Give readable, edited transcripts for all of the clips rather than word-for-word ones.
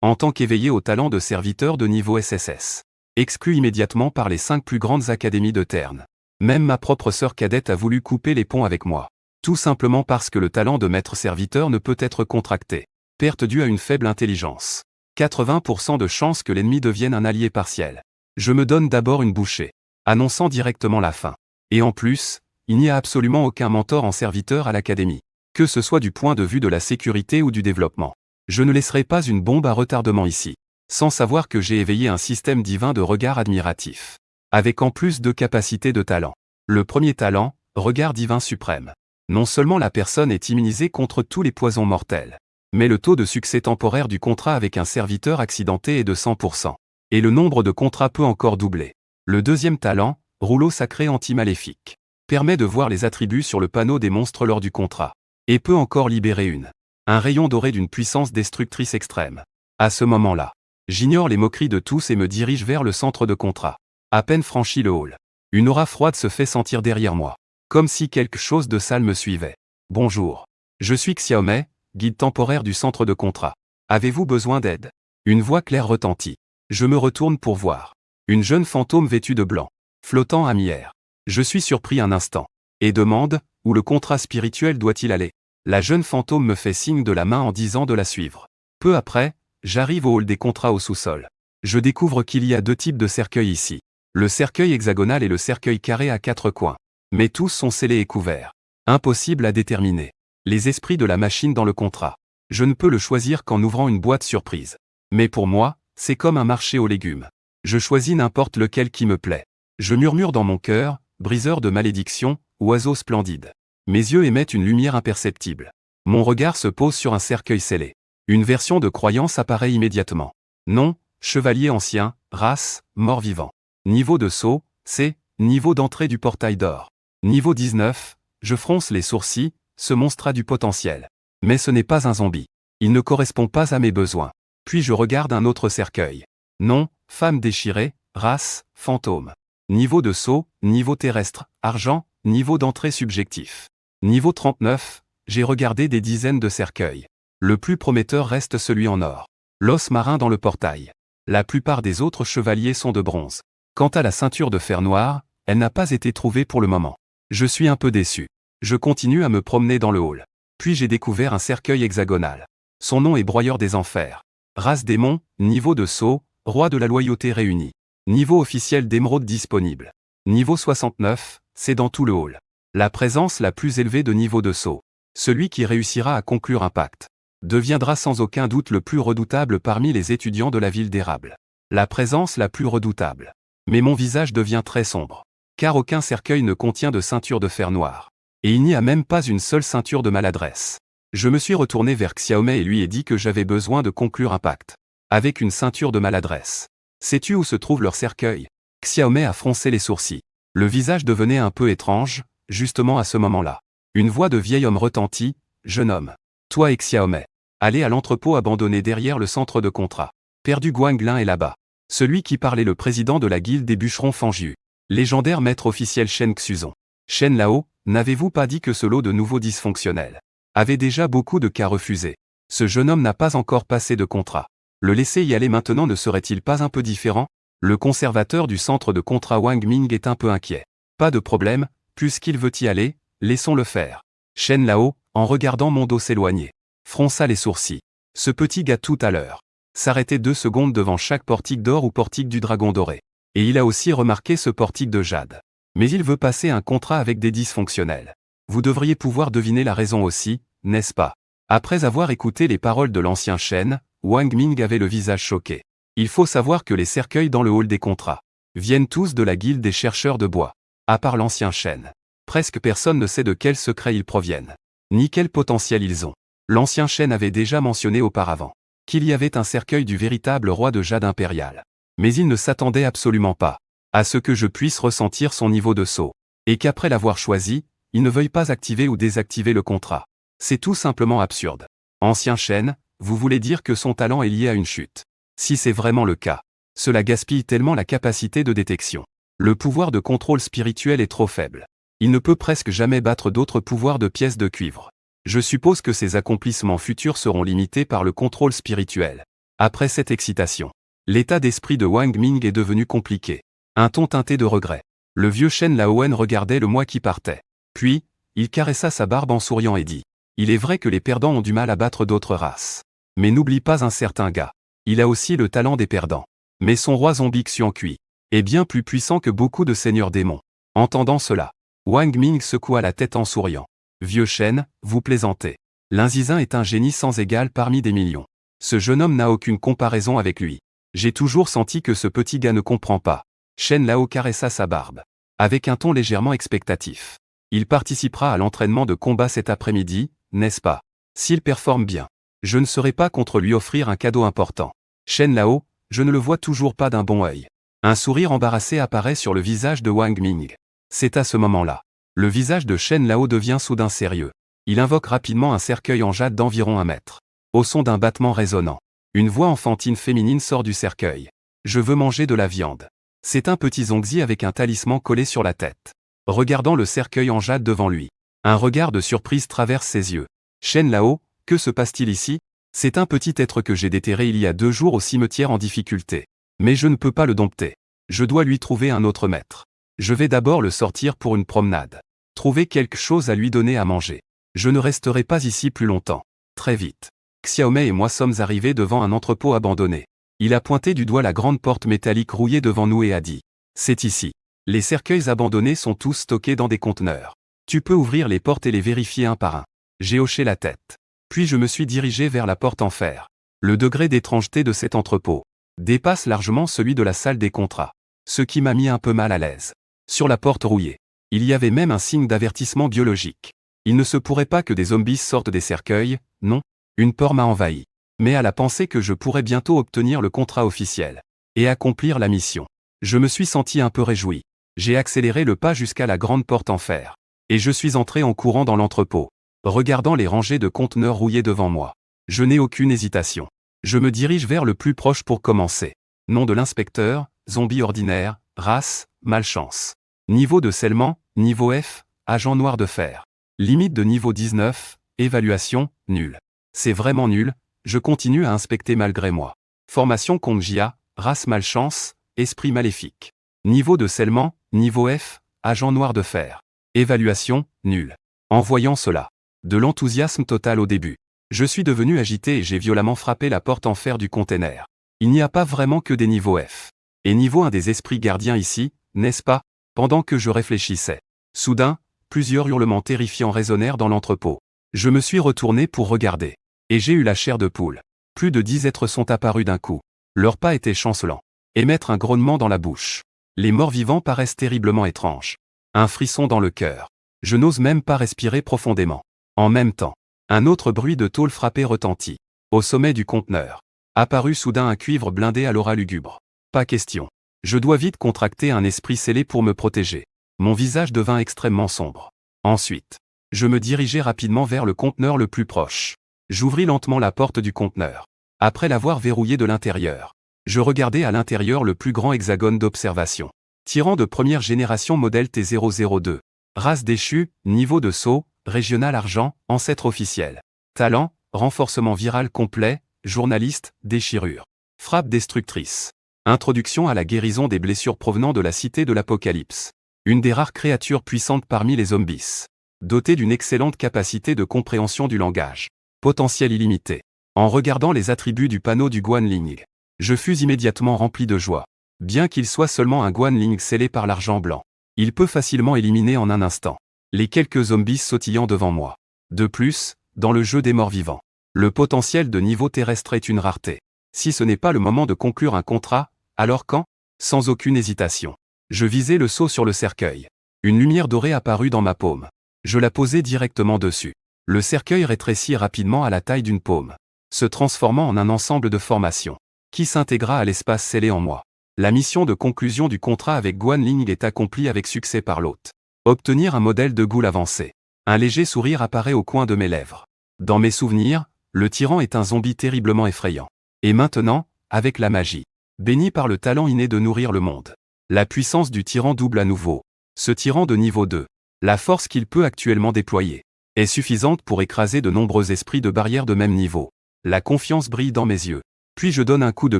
en tant qu'éveillé au talent de serviteur de niveau SSS. Exclu immédiatement par les 5 plus grandes académies de Terne. Même ma propre sœur cadette a voulu couper les ponts avec moi. Tout simplement parce que le talent de maître serviteur ne peut être contracté. Perte due à une faible intelligence. 80% de chances que l'ennemi devienne un allié partiel. Je me donne d'abord une bouchée, annonçant directement la fin. Et en plus, il n'y a absolument aucun mentor en serviteur à l'académie. Que ce soit du point de vue de la sécurité ou du développement. Je ne laisserai pas une bombe à retardement ici. Sans savoir que j'ai éveillé un système divin de regard admiratif. Avec en plus 2 capacités de talent. Le premier talent, regard divin suprême. Non seulement la personne est immunisée contre tous les poisons mortels, mais le taux de succès temporaire du contrat avec un serviteur accidenté est de 100%. Et le nombre de contrats peut encore doubler. Le deuxième talent, rouleau sacré anti-maléfique, permet de voir les attributs sur le panneau des monstres lors du contrat. Et peut encore libérer un rayon doré d'une puissance destructrice extrême. À ce moment-là, j'ignore les moqueries de tous et me dirige vers le centre de contrat. À peine franchi le hall, une aura froide se fait sentir derrière moi. Comme si quelque chose de sale me suivait. Bonjour. Je suis Xiaomei, guide temporaire du centre de contrat. Avez-vous besoin d'aide? Une voix claire retentit. Je me retourne pour voir. Une jeune fantôme vêtue de blanc, flottant à mi-air. Je suis surpris un instant. Et demande, où le contrat spirituel doit-il aller? La jeune fantôme me fait signe de la main en disant de la suivre. Peu après, j'arrive au hall des contrats au sous-sol. Je découvre qu'il y a 2 types de cercueils ici. Le cercueil hexagonal et le cercueil carré à 4 coins. Mais tous sont scellés et couverts. Impossible à déterminer. Les esprits de la machine dans le contrat. Je ne peux le choisir qu'en ouvrant une boîte surprise. Mais pour moi, c'est comme un marché aux légumes. Je choisis n'importe lequel qui me plaît. Je murmure dans mon cœur, briseur de malédiction, oiseau splendide. Mes yeux émettent une lumière imperceptible. Mon regard se pose sur un cercueil scellé. Une version de croyance apparaît immédiatement. Nom, chevalier ancien, race, mort-vivant. Niveau de saut, C, niveau d'entrée du portail d'or. Niveau 19, je fronce les sourcils, ce monstre a du potentiel. Mais ce n'est pas un zombie. Il ne correspond pas à mes besoins. Puis je regarde un autre cercueil. Nom, femme déchirée, race, fantôme. Niveau de saut, niveau terrestre, argent, niveau d'entrée subjectif. Niveau 39, j'ai regardé des dizaines de cercueils. Le plus prometteur reste celui en or. L'os marin dans le portail. La plupart des autres chevaliers sont de bronze. Quant à la ceinture de fer noir, elle n'a pas été trouvée pour le moment. Je suis un peu déçu. Je continue à me promener dans le hall. Puis j'ai découvert un cercueil hexagonal. Son nom est Broyeur des Enfers. Race démon, niveau de saut, roi de la loyauté réuni. Niveau officiel d'émeraude disponible. Niveau 69, c'est dans tout le hall. La présence la plus élevée de niveau de saut. Celui qui réussira à conclure un pacte deviendra sans aucun doute le plus redoutable parmi les étudiants de la ville d'Érable. La présence la plus redoutable. Mais mon visage devient très sombre. Car aucun cercueil ne contient de ceinture de fer noir. Et il n'y a même pas une seule ceinture de maladresse. Je me suis retourné vers Xiaomei et lui ai dit que j'avais besoin de conclure un pacte. Avec une ceinture de maladresse. Sais-tu où se trouve leur cercueil? Xiaomei a froncé les sourcils. Le visage devenait un peu étrange, justement à ce moment-là. Une voix de vieil homme retentit. Jeune homme. Toi et Xiaomei. Allez à l'entrepôt abandonné derrière le centre de contrat. Perdu Guanglin est là-bas. Celui qui parlait le président de la guilde des bûcherons Fangiu. Légendaire maître officiel Shen Xuzon. Shen Lao, n'avez-vous pas dit que ce lot de nouveaux dysfonctionnels avait déjà beaucoup de cas refusés? Ce jeune homme n'a pas encore passé de contrat. Le laisser y aller maintenant ne serait-il pas un peu différent? Le conservateur du centre de contrat Wang Ming est un peu inquiet. Pas de problème, puisqu'il veut y aller, laissons-le faire. Shen Lao, en regardant mon dos s'éloigner, fronça les sourcils. Ce petit gars tout à l'heure s'arrêtait 2 secondes devant chaque portique d'or ou portique du dragon doré. Et il a aussi remarqué ce portique de jade. Mais il veut passer un contrat avec des dysfonctionnels. Vous devriez pouvoir deviner la raison aussi, n'est-ce pas? Après avoir écouté les paroles de l'ancien Shen, Wang Ming avait le visage choqué. Il faut savoir que les cercueils dans le hall des contrats viennent tous de la guilde des chercheurs de bois. À part l'ancien Shen. Presque personne ne sait de quel secret ils proviennent. Ni quel potentiel ils ont. L'ancien Shen avait déjà mentionné auparavant qu'il y avait un cercueil du véritable roi de jade impérial. Mais il ne s'attendait absolument pas à ce que je puisse ressentir son niveau de saut. Et qu'après l'avoir choisi, il ne veuille pas activer ou désactiver le contrat. C'est tout simplement absurde. Ancien Shen, vous voulez dire que son talent est lié à une chute. Si c'est vraiment le cas, cela gaspille tellement la capacité de détection. Le pouvoir de contrôle spirituel est trop faible. Il ne peut presque jamais battre d'autres pouvoirs de pièces de cuivre. Je suppose que ses accomplissements futurs seront limités par le contrôle spirituel. Après cette excitation, l'état d'esprit de Wang Ming est devenu compliqué. Un ton teinté de regret. Le vieux Shen Laowen regardait le mois qui partait. Puis, il caressa sa barbe en souriant et dit « Il est vrai que les perdants ont du mal à battre d'autres races. Mais n'oublie pas un certain gars. Il a aussi le talent des perdants. Mais son roi zombie Xiankui est bien plus puissant que beaucoup de seigneurs démons. » Entendant cela, Wang Ming secoua la tête en souriant. « Vieux Shen, vous plaisantez. L'Inzizin est un génie sans égal parmi des millions. Ce jeune homme n'a aucune comparaison avec lui. J'ai toujours senti que ce petit gars ne comprend pas. » Shen Lao caressa sa barbe. Avec un ton légèrement expectatif. Il participera à l'entraînement de combat cet après-midi, n'est-ce pas? S'il performe bien, je ne serai pas contre lui offrir un cadeau important. Shen Lao, je ne le vois toujours pas d'un bon œil. Un sourire embarrassé apparaît sur le visage de Wang Ming. C'est à ce moment-là. Le visage de Shen Lao devient soudain sérieux. Il invoque rapidement un cercueil en jade d'environ 1 mètre. Au son d'un battement résonnant, une voix enfantine féminine sort du cercueil. Je veux manger de la viande. C'est un petit Zongzi avec un talisman collé sur la tête. Regardant le cercueil en jade devant lui, un regard de surprise traverse ses yeux. Shen Lao, que se passe-t-il ici? C'est un petit être que j'ai déterré il y a 2 jours au cimetière en difficulté. Mais je ne peux pas le dompter. Je dois lui trouver un autre maître. Je vais d'abord le sortir pour une promenade. Trouver quelque chose à lui donner à manger. Je ne resterai pas ici plus longtemps. Très vite. Xiaomei et moi sommes arrivés devant un entrepôt abandonné. Il a pointé du doigt la grande porte métallique rouillée devant nous et a dit « C'est ici. Les cercueils abandonnés sont tous stockés dans des conteneurs. Tu peux ouvrir les portes et les vérifier un par un. » J'ai hoché la tête. Puis je me suis dirigé vers la porte en fer. Le degré d'étrangeté de cet entrepôt dépasse largement celui de la salle des contrats. Ce qui m'a mis un peu mal à l'aise. Sur la porte rouillée, il y avait même un signe d'avertissement biologique. Il ne se pourrait pas que des zombies sortent des cercueils, non. Une peur m'a envahi. Mais à la pensée que je pourrais bientôt obtenir le contrat officiel et accomplir la mission, je me suis senti un peu réjoui. J'ai accéléré le pas jusqu'à la grande porte en fer. Et je suis entré en courant dans l'entrepôt, regardant les rangées de conteneurs rouillés devant moi. Je n'ai aucune hésitation. Je me dirige vers le plus proche pour commencer. Nom de l'inspecteur, zombie ordinaire, race, malchance. Niveau de scellement, niveau F, agent noir de fer. Limite de niveau 19, évaluation, nul. C'est vraiment nul. Je continue à inspecter malgré moi. Formation Kongjia, race malchance, esprit maléfique. Niveau de scellement, niveau F, agent noir de fer. Évaluation, nul. En voyant cela, de l'enthousiasme total au début. Je suis devenu agité et j'ai violemment frappé la porte en fer du container. Il n'y a pas vraiment que des niveaux F. Et niveau 1 des esprits gardiens ici, n'est-ce pas? Pendant que je réfléchissais. Soudain, plusieurs hurlements terrifiants résonnèrent dans l'entrepôt. Je me suis retourné pour regarder. Et j'ai eu la chair de poule. Plus de 10 êtres sont apparus d'un coup. Leurs pas étaient chancelants. Émettre un grognement dans la bouche. Les morts vivants paraissent terriblement étranges. Un frisson dans le cœur. Je n'ose même pas respirer profondément. En même temps, un autre bruit de tôle frappée retentit. Au sommet du conteneur. Apparut soudain un cuivre blindé à l'aura lugubre. Pas question. Je dois vite contracter un esprit scellé pour me protéger. Mon visage devint extrêmement sombre. Ensuite, je me dirigeai rapidement vers le conteneur le plus proche. J'ouvris lentement la porte du conteneur. Après l'avoir verrouillé de l'intérieur, je regardai à l'intérieur le plus grand hexagone d'observation. Tyran de première génération modèle T002. Race déchue, niveau de saut, régional argent, ancêtre officiel. Talent, renforcement viral complet, journaliste, déchirure. Frappe destructrice. Introduction à la guérison des blessures provenant de la cité de l'Apocalypse. Une des rares créatures puissantes parmi les zombies. Dotée d'une excellente capacité de compréhension du langage. Potentiel illimité. En regardant les attributs du panneau du Guanling, je fus immédiatement rempli de joie. Bien qu'il soit seulement un Guanling scellé par l'argent blanc, il peut facilement éliminer en un instant les quelques zombies sautillant devant moi. De plus, dans le jeu des morts vivants, le potentiel de niveau terrestre est une rareté. Si ce n'est pas le moment de conclure un contrat, alors quand? Sans aucune hésitation. Je visai le seau sur le cercueil. Une lumière dorée apparut dans ma paume. Je la posai directement dessus. Le cercueil rétrécit rapidement à la taille d'une paume, se transformant en un ensemble de formations, qui s'intégra à l'espace scellé en moi. La mission de conclusion du contrat avec Guanling est accomplie avec succès par l'hôte. Obtenir un modèle de goule avancé. Un léger sourire apparaît au coin de mes lèvres. Dans mes souvenirs, le tyran est un zombie terriblement effrayant. Et maintenant, avec la magie, béni par le talent inné de nourrir le monde, la puissance du tyran double à nouveau. Ce tyran de niveau 2, la force qu'il peut actuellement déployer, est suffisante pour écraser de nombreux esprits de barrière de même niveau. La confiance brille dans mes yeux. Puis je donne un coup de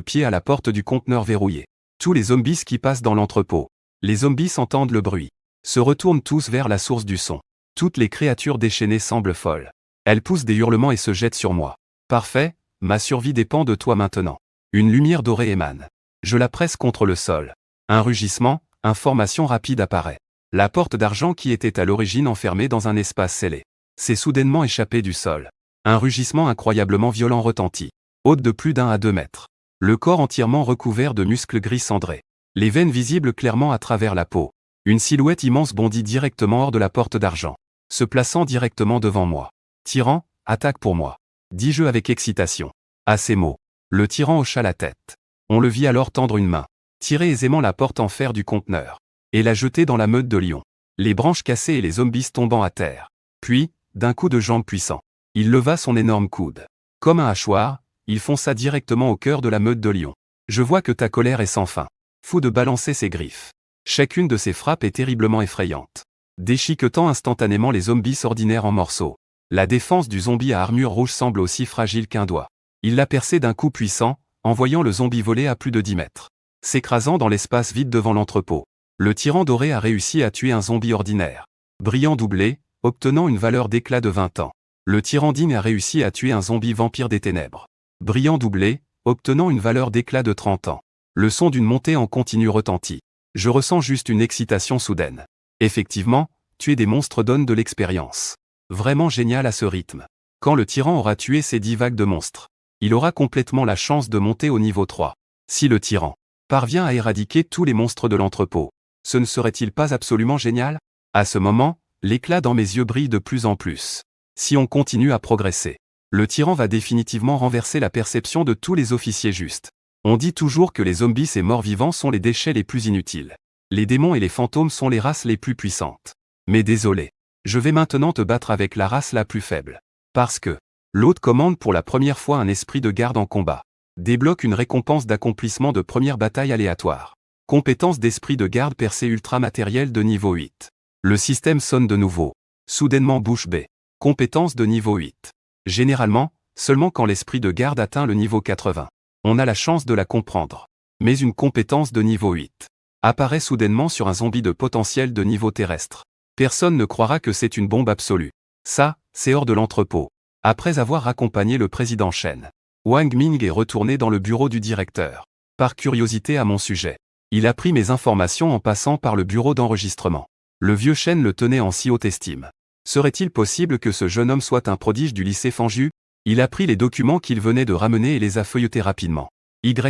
pied à la porte du conteneur verrouillé. Tous les zombies qui passent dans l'entrepôt. Les zombies entendent le bruit. Se retournent tous vers la source du son. Toutes les créatures déchaînées semblent folles. Elles poussent des hurlements et se jettent sur moi. Parfait, ma survie dépend de toi maintenant. Une lumière dorée émane. Je la presse contre le sol. Un rugissement, information rapide apparaît. La porte d'argent qui était à l'origine enfermée dans un espace scellé s'est soudainement échappée du sol. Un rugissement incroyablement violent retentit. Haute de plus d'1 à 2 mètres. Le corps entièrement recouvert de muscles gris cendrés. Les veines visibles clairement à travers la peau. Une silhouette immense bondit directement hors de la porte d'argent, se plaçant directement devant moi. Tyran, attaque pour moi, dis-je avec excitation. À ces mots, le tyran hocha la tête. On le vit alors tendre une main, tirer aisément la porte en fer du conteneur, et la jeter dans la meute de lions. Les branches cassées et les zombies tombant à terre. Puis, d'un coup de jambe puissant, il leva son énorme coude. Comme un hachoir, il fonça directement au cœur de la meute de lions. Je vois que ta colère est sans fin. Fou de balancer ses griffes. Chacune de ces frappes est terriblement effrayante, déchiquetant instantanément les zombies ordinaires en morceaux. La défense du zombie à armure rouge semble aussi fragile qu'un doigt. Il l'a percé d'un coup puissant, envoyant le zombie voler à plus de 10 mètres. S'écrasant dans l'espace vide devant l'entrepôt, le tyran doré a réussi à tuer un zombie ordinaire. Brillant doublé, obtenant une valeur d'éclat de 20 ans. Le tyran digne a réussi à tuer un zombie vampire des ténèbres. Brillant doublé, obtenant une valeur d'éclat de 30 ans. Le son d'une montée en continu retentit. Je ressens juste une excitation soudaine. Effectivement, tuer des monstres donne de l'expérience. Vraiment génial à ce rythme. Quand le tyran aura tué ces 10 vagues de monstres, il aura complètement la chance de monter au niveau 3. Si le tyran parvient à éradiquer tous les monstres de l'entrepôt, ce ne serait-il pas absolument génial? À ce moment, l'éclat dans mes yeux brille de plus en plus. Si on continue à progresser, le tyran va définitivement renverser la perception de tous les officiers justes. On dit toujours que les zombies et morts-vivants sont les déchets les plus inutiles. Les démons et les fantômes sont les races les plus puissantes. Mais désolé, je vais maintenant te battre avec la race la plus faible. Parce que l'hôte commande pour la première fois un esprit de garde en combat. Débloque une récompense d'accomplissement de première bataille aléatoire. Compétence d'esprit de garde percée ultra matériel de niveau 8. Le système sonne de nouveau. Soudainement bouche bée. Compétence de niveau 8. Généralement, seulement quand l'esprit de garde atteint le niveau 80. On a la chance de la comprendre. Mais une compétence de niveau 8 apparaît soudainement sur un zombie de potentiel de niveau terrestre. Personne ne croira que c'est une bombe absolue. Ça, c'est hors de l'entrepôt. Après avoir accompagné le président Shen, Wang Ming est retourné dans le bureau du directeur. Par curiosité à mon sujet, il a pris mes informations en passant par le bureau d'enregistrement. Le vieux Shen le tenait en si haute estime. Serait-il possible que ce jeune homme soit un prodige du lycée Fanju? Il a pris les documents qu'il venait de ramener et les a feuilletés rapidement.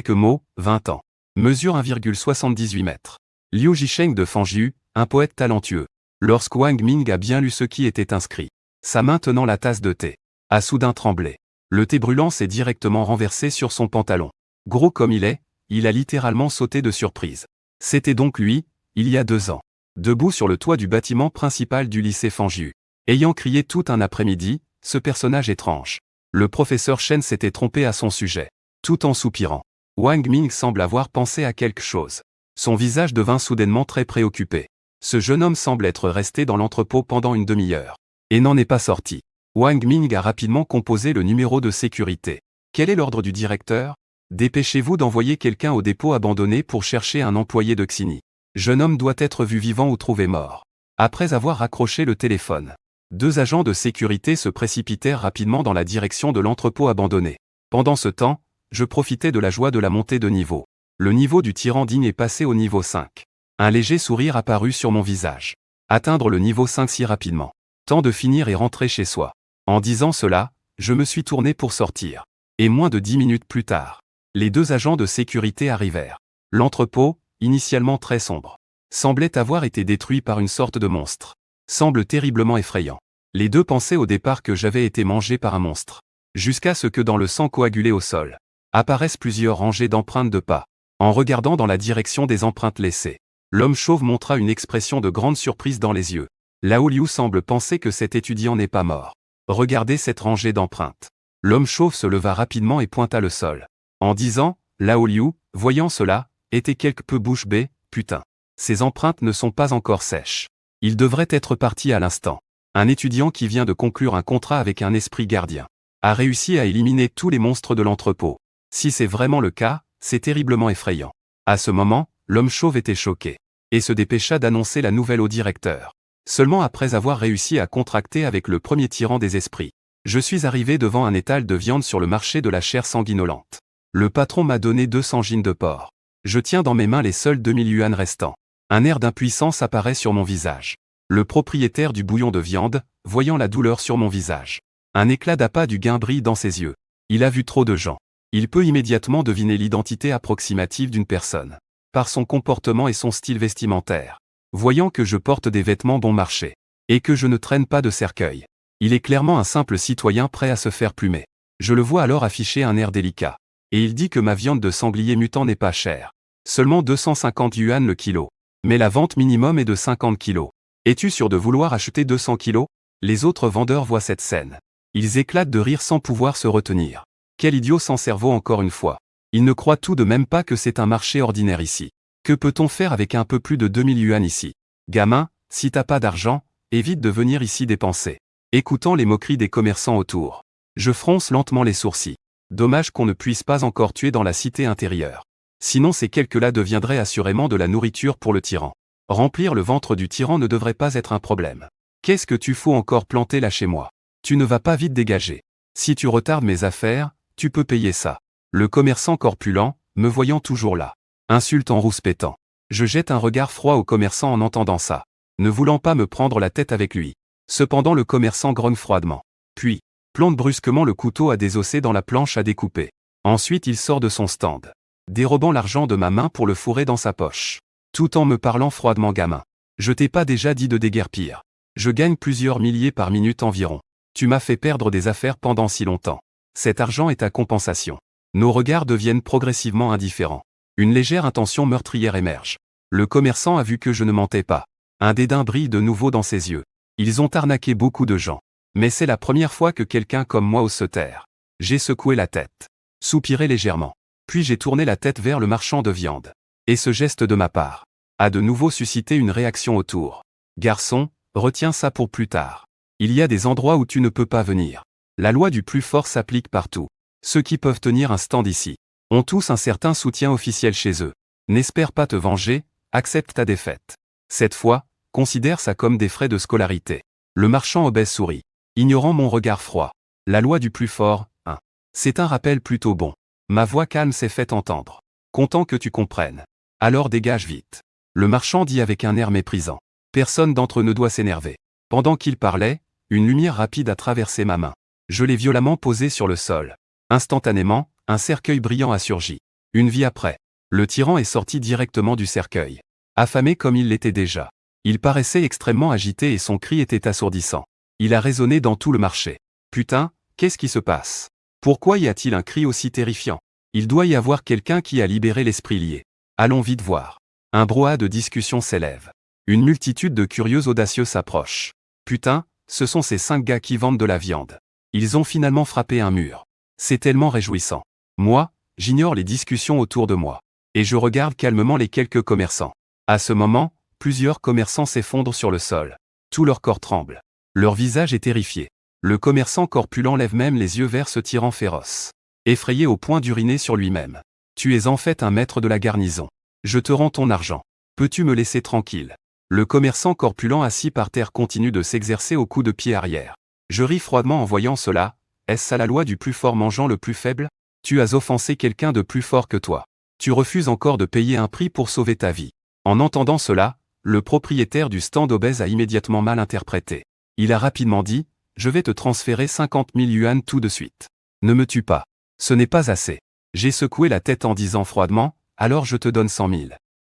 Mo, 20 ans. Mesure 1,78 mètres. Liu Jisheng de Fanju, un poète talentueux. Lorsque Wang Ming a bien lu ce qui était inscrit, sa main tenant la tasse de thé a soudain tremblé. Le thé brûlant s'est directement renversé sur son pantalon. Gros comme il est, il a littéralement sauté de surprise. C'était donc lui, il y a 2 ans. Debout sur le toit du bâtiment principal du lycée Fanju. Ayant crié tout un après-midi, ce personnage étrange. Le professeur Shen s'était trompé à son sujet. Tout en soupirant, Wang Ming semble avoir pensé à quelque chose. Son visage devint soudainement très préoccupé. Ce jeune homme semble être resté dans l'entrepôt pendant une demi-heure. Et n'en est pas sorti. Wang Ming a rapidement composé le numéro de sécurité. Quel est l'ordre du directeur? Dépêchez-vous d'envoyer quelqu'un au dépôt abandonné pour chercher un employé de Xini. Jeune homme doit être vu vivant ou trouvé mort. Après avoir raccroché le téléphone, 2 agents de sécurité se précipitèrent rapidement dans la direction de l'entrepôt abandonné. Pendant ce temps, je profitais de la joie de la montée de niveau. Le niveau du tyran digne est passé au niveau 5. Un léger sourire apparut sur mon visage. Atteindre le niveau 5 si rapidement. Temps de finir et rentrer chez soi. En disant cela, je me suis tourné pour sortir. Et moins de 10 minutes plus tard, les 2 agents de sécurité arrivèrent. L'entrepôt, initialement très sombre, semblait avoir été détruit par une sorte de monstre. Semble terriblement effrayant. Les 2 pensaient au départ que j'avais été mangé par un monstre. Jusqu'à ce que dans le sang coagulé au sol, apparaissent plusieurs rangées d'empreintes de pas. En regardant dans la direction des empreintes laissées, l'homme chauve montra une expression de grande surprise dans les yeux. Lao Liu semble penser que cet étudiant n'est pas mort. Regardez cette rangée d'empreintes. L'homme chauve se leva rapidement et pointa le sol. En disant, Lao Liu, voyant cela, était quelque peu bouche bée, putain. Ces empreintes ne sont pas encore sèches. Il devrait être parti à l'instant. Un étudiant qui vient de conclure un contrat avec un esprit gardien a réussi à éliminer tous les monstres de l'entrepôt. Si c'est vraiment le cas, c'est terriblement effrayant. À ce moment, l'homme chauve était choqué et se dépêcha d'annoncer la nouvelle au directeur. Seulement après avoir réussi à contracter avec le premier tyran des esprits, je suis arrivé devant un étal de viande sur le marché de la chair sanguinolente. Le patron m'a donné 200 gines de porc. Je tiens dans mes mains les seuls 2000 yuan restants. Un air d'impuissance apparaît sur mon visage. Le propriétaire du bouillon de viande, voyant la douleur sur mon visage. Un éclat d'appât du gain brille dans ses yeux. Il a vu trop de gens. Il peut immédiatement deviner l'identité approximative d'une personne. Par son comportement et son style vestimentaire. Voyant que je porte des vêtements bon marché. Et que je ne traîne pas de cercueil. Il est clairement un simple citoyen prêt à se faire plumer. Je le vois alors afficher un air délicat. Et il dit que ma viande de sanglier mutant n'est pas chère. Seulement 250 yuan le kilo. Mais la vente minimum est de 50 kilos. Es-tu sûr de vouloir acheter 200 kilos? Les autres vendeurs voient cette scène. Ils éclatent de rire sans pouvoir se retenir. Quel idiot sans cerveau encore une fois. Ils ne croient tout de même pas que c'est un marché ordinaire ici. Que peut-on faire avec un peu plus de 2000 yuan ici? Gamin, si t'as pas d'argent, évite de venir ici dépenser. Écoutant les moqueries des commerçants autour. Je fronce lentement les sourcils. Dommage qu'on ne puisse pas encore tuer dans la cité intérieure. Sinon ces quelques-là deviendraient assurément de la nourriture pour le tyran. Remplir le ventre du tyran ne devrait pas être un problème. Qu'est-ce que tu fous encore planter là chez moi? Tu ne vas pas vite dégager. Si tu retardes mes affaires, tu peux payer ça. Le commerçant corpulent, me voyant toujours là. Insulte en rouspétant. Je jette un regard froid au commerçant en entendant ça. Ne voulant pas me prendre la tête avec lui. Cependant le commerçant grogne froidement. Puis, plante brusquement le couteau à désosser dans la planche à découper. Ensuite il sort de son stand. Dérobant l'argent de ma main pour le fourrer dans sa poche. Tout en me parlant froidement. Gamin. Je t'ai pas déjà dit de déguerpir. Je gagne plusieurs milliers par minute environ. Tu m'as fait perdre des affaires pendant si longtemps. Cet argent est ta compensation. Nos regards deviennent progressivement indifférents. Une légère intention meurtrière émerge. Le commerçant a vu que je ne mentais pas. Un dédain brille de nouveau dans ses yeux. Ils ont arnaqué beaucoup de gens. Mais c'est la première fois que quelqu'un comme moi ose se taire. J'ai secoué la tête. Soupiré légèrement. Puis j'ai tourné la tête vers le marchand de viande. Et ce geste de ma part a de nouveau suscité une réaction autour. Garçon, retiens ça pour plus tard. Il y a des endroits où tu ne peux pas venir. La loi du plus fort s'applique partout. Ceux qui peuvent tenir un stand ici ont tous un certain soutien officiel chez eux. N'espère pas te venger, accepte ta défaite. Cette fois, considère ça comme des frais de scolarité. Le marchand obèse sourit, ignorant mon regard froid. La loi du plus fort, hein. C'est un rappel plutôt bon. Ma voix calme s'est fait entendre. Content que tu comprennes. Alors dégage vite. Le marchand dit avec un air méprisant. Personne d'entre eux ne doit s'énerver. Pendant qu'il parlait, une lumière rapide a traversé ma main. Je l'ai violemment posée sur le sol. Instantanément, un cercueil brillant a surgi. Une vie après, le tyran est sorti directement du cercueil. Affamé comme il l'était déjà. Il paraissait extrêmement agité et son cri était assourdissant. Il a résonné dans tout le marché. Putain, qu'est-ce qui se passe? Pourquoi y a-t-il un cri aussi terrifiant? Il doit y avoir quelqu'un qui a libéré l'esprit lié. Allons vite voir. Un brouhaha de discussion s'élève. Une multitude de curieux audacieux s'approchent. Putain, ce sont ces 5 gars qui vendent de la viande. Ils ont finalement frappé un mur. C'est tellement réjouissant. Moi, j'ignore les discussions autour de moi. Et je regarde calmement les quelques commerçants. À ce moment, plusieurs commerçants s'effondrent sur le sol. Tout leur corps tremble. Leur visage est terrifié. Le commerçant corpulent lève même les yeux vers ce tyran féroce. Effrayé au point d'uriner sur lui-même. Tu es en fait un maître de la garnison. Je te rends ton argent. Peux-tu me laisser tranquille? Le commerçant corpulent assis par terre continue de s'exercer au coup de pied arrière. Je ris froidement en voyant cela. Est-ce ça la loi du plus fort mangeant le plus faible? Tu as offensé quelqu'un de plus fort que toi. Tu refuses encore de payer un prix pour sauver ta vie. En entendant cela, le propriétaire du stand obèse a immédiatement mal interprété. Il a rapidement dit, je vais te transférer 50 000 yuan tout de suite. Ne me tue pas. Ce n'est pas assez. J'ai secoué la tête en disant froidement, alors je te donne 100 000.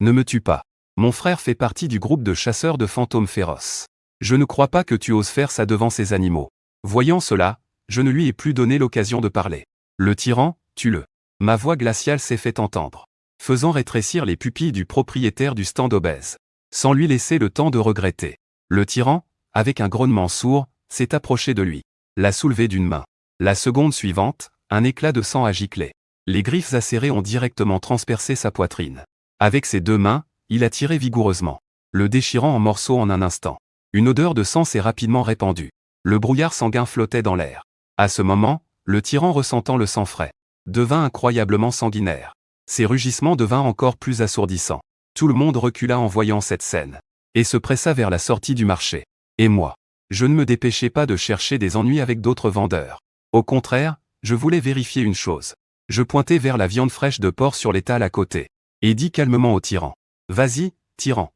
Ne me tue pas. Mon frère fait partie du groupe de chasseurs de fantômes féroces. Je ne crois pas que tu oses faire ça devant ces animaux. Voyant cela, je ne lui ai plus donné l'occasion de parler. Le tyran, tue-le. Ma voix glaciale s'est fait entendre, faisant rétrécir les pupilles du propriétaire du stand obèse, sans lui laisser le temps de regretter. Le tyran, avec un grognement sourd, s'est approché de lui, l'a soulevé d'une main. La seconde suivante, un éclat de sang a giclé. Les griffes acérées ont directement transpercé sa poitrine. Avec ses 2 mains, il a tiré vigoureusement, le déchirant en morceaux en un instant. Une odeur de sang s'est rapidement répandue. Le brouillard sanguin flottait dans l'air. À ce moment, le tyran ressentant le sang frais devint incroyablement sanguinaire. Ses rugissements devinrent encore plus assourdissants. Tout le monde recula en voyant cette scène, et se pressa vers la sortie du marché. Et moi, je ne me dépêchais pas de chercher des ennuis avec d'autres vendeurs. Au contraire, je voulais vérifier une chose. Je pointai vers la viande fraîche de porc sur l'étal à côté, et dis calmement au tyran. « Vas-y, tyran. »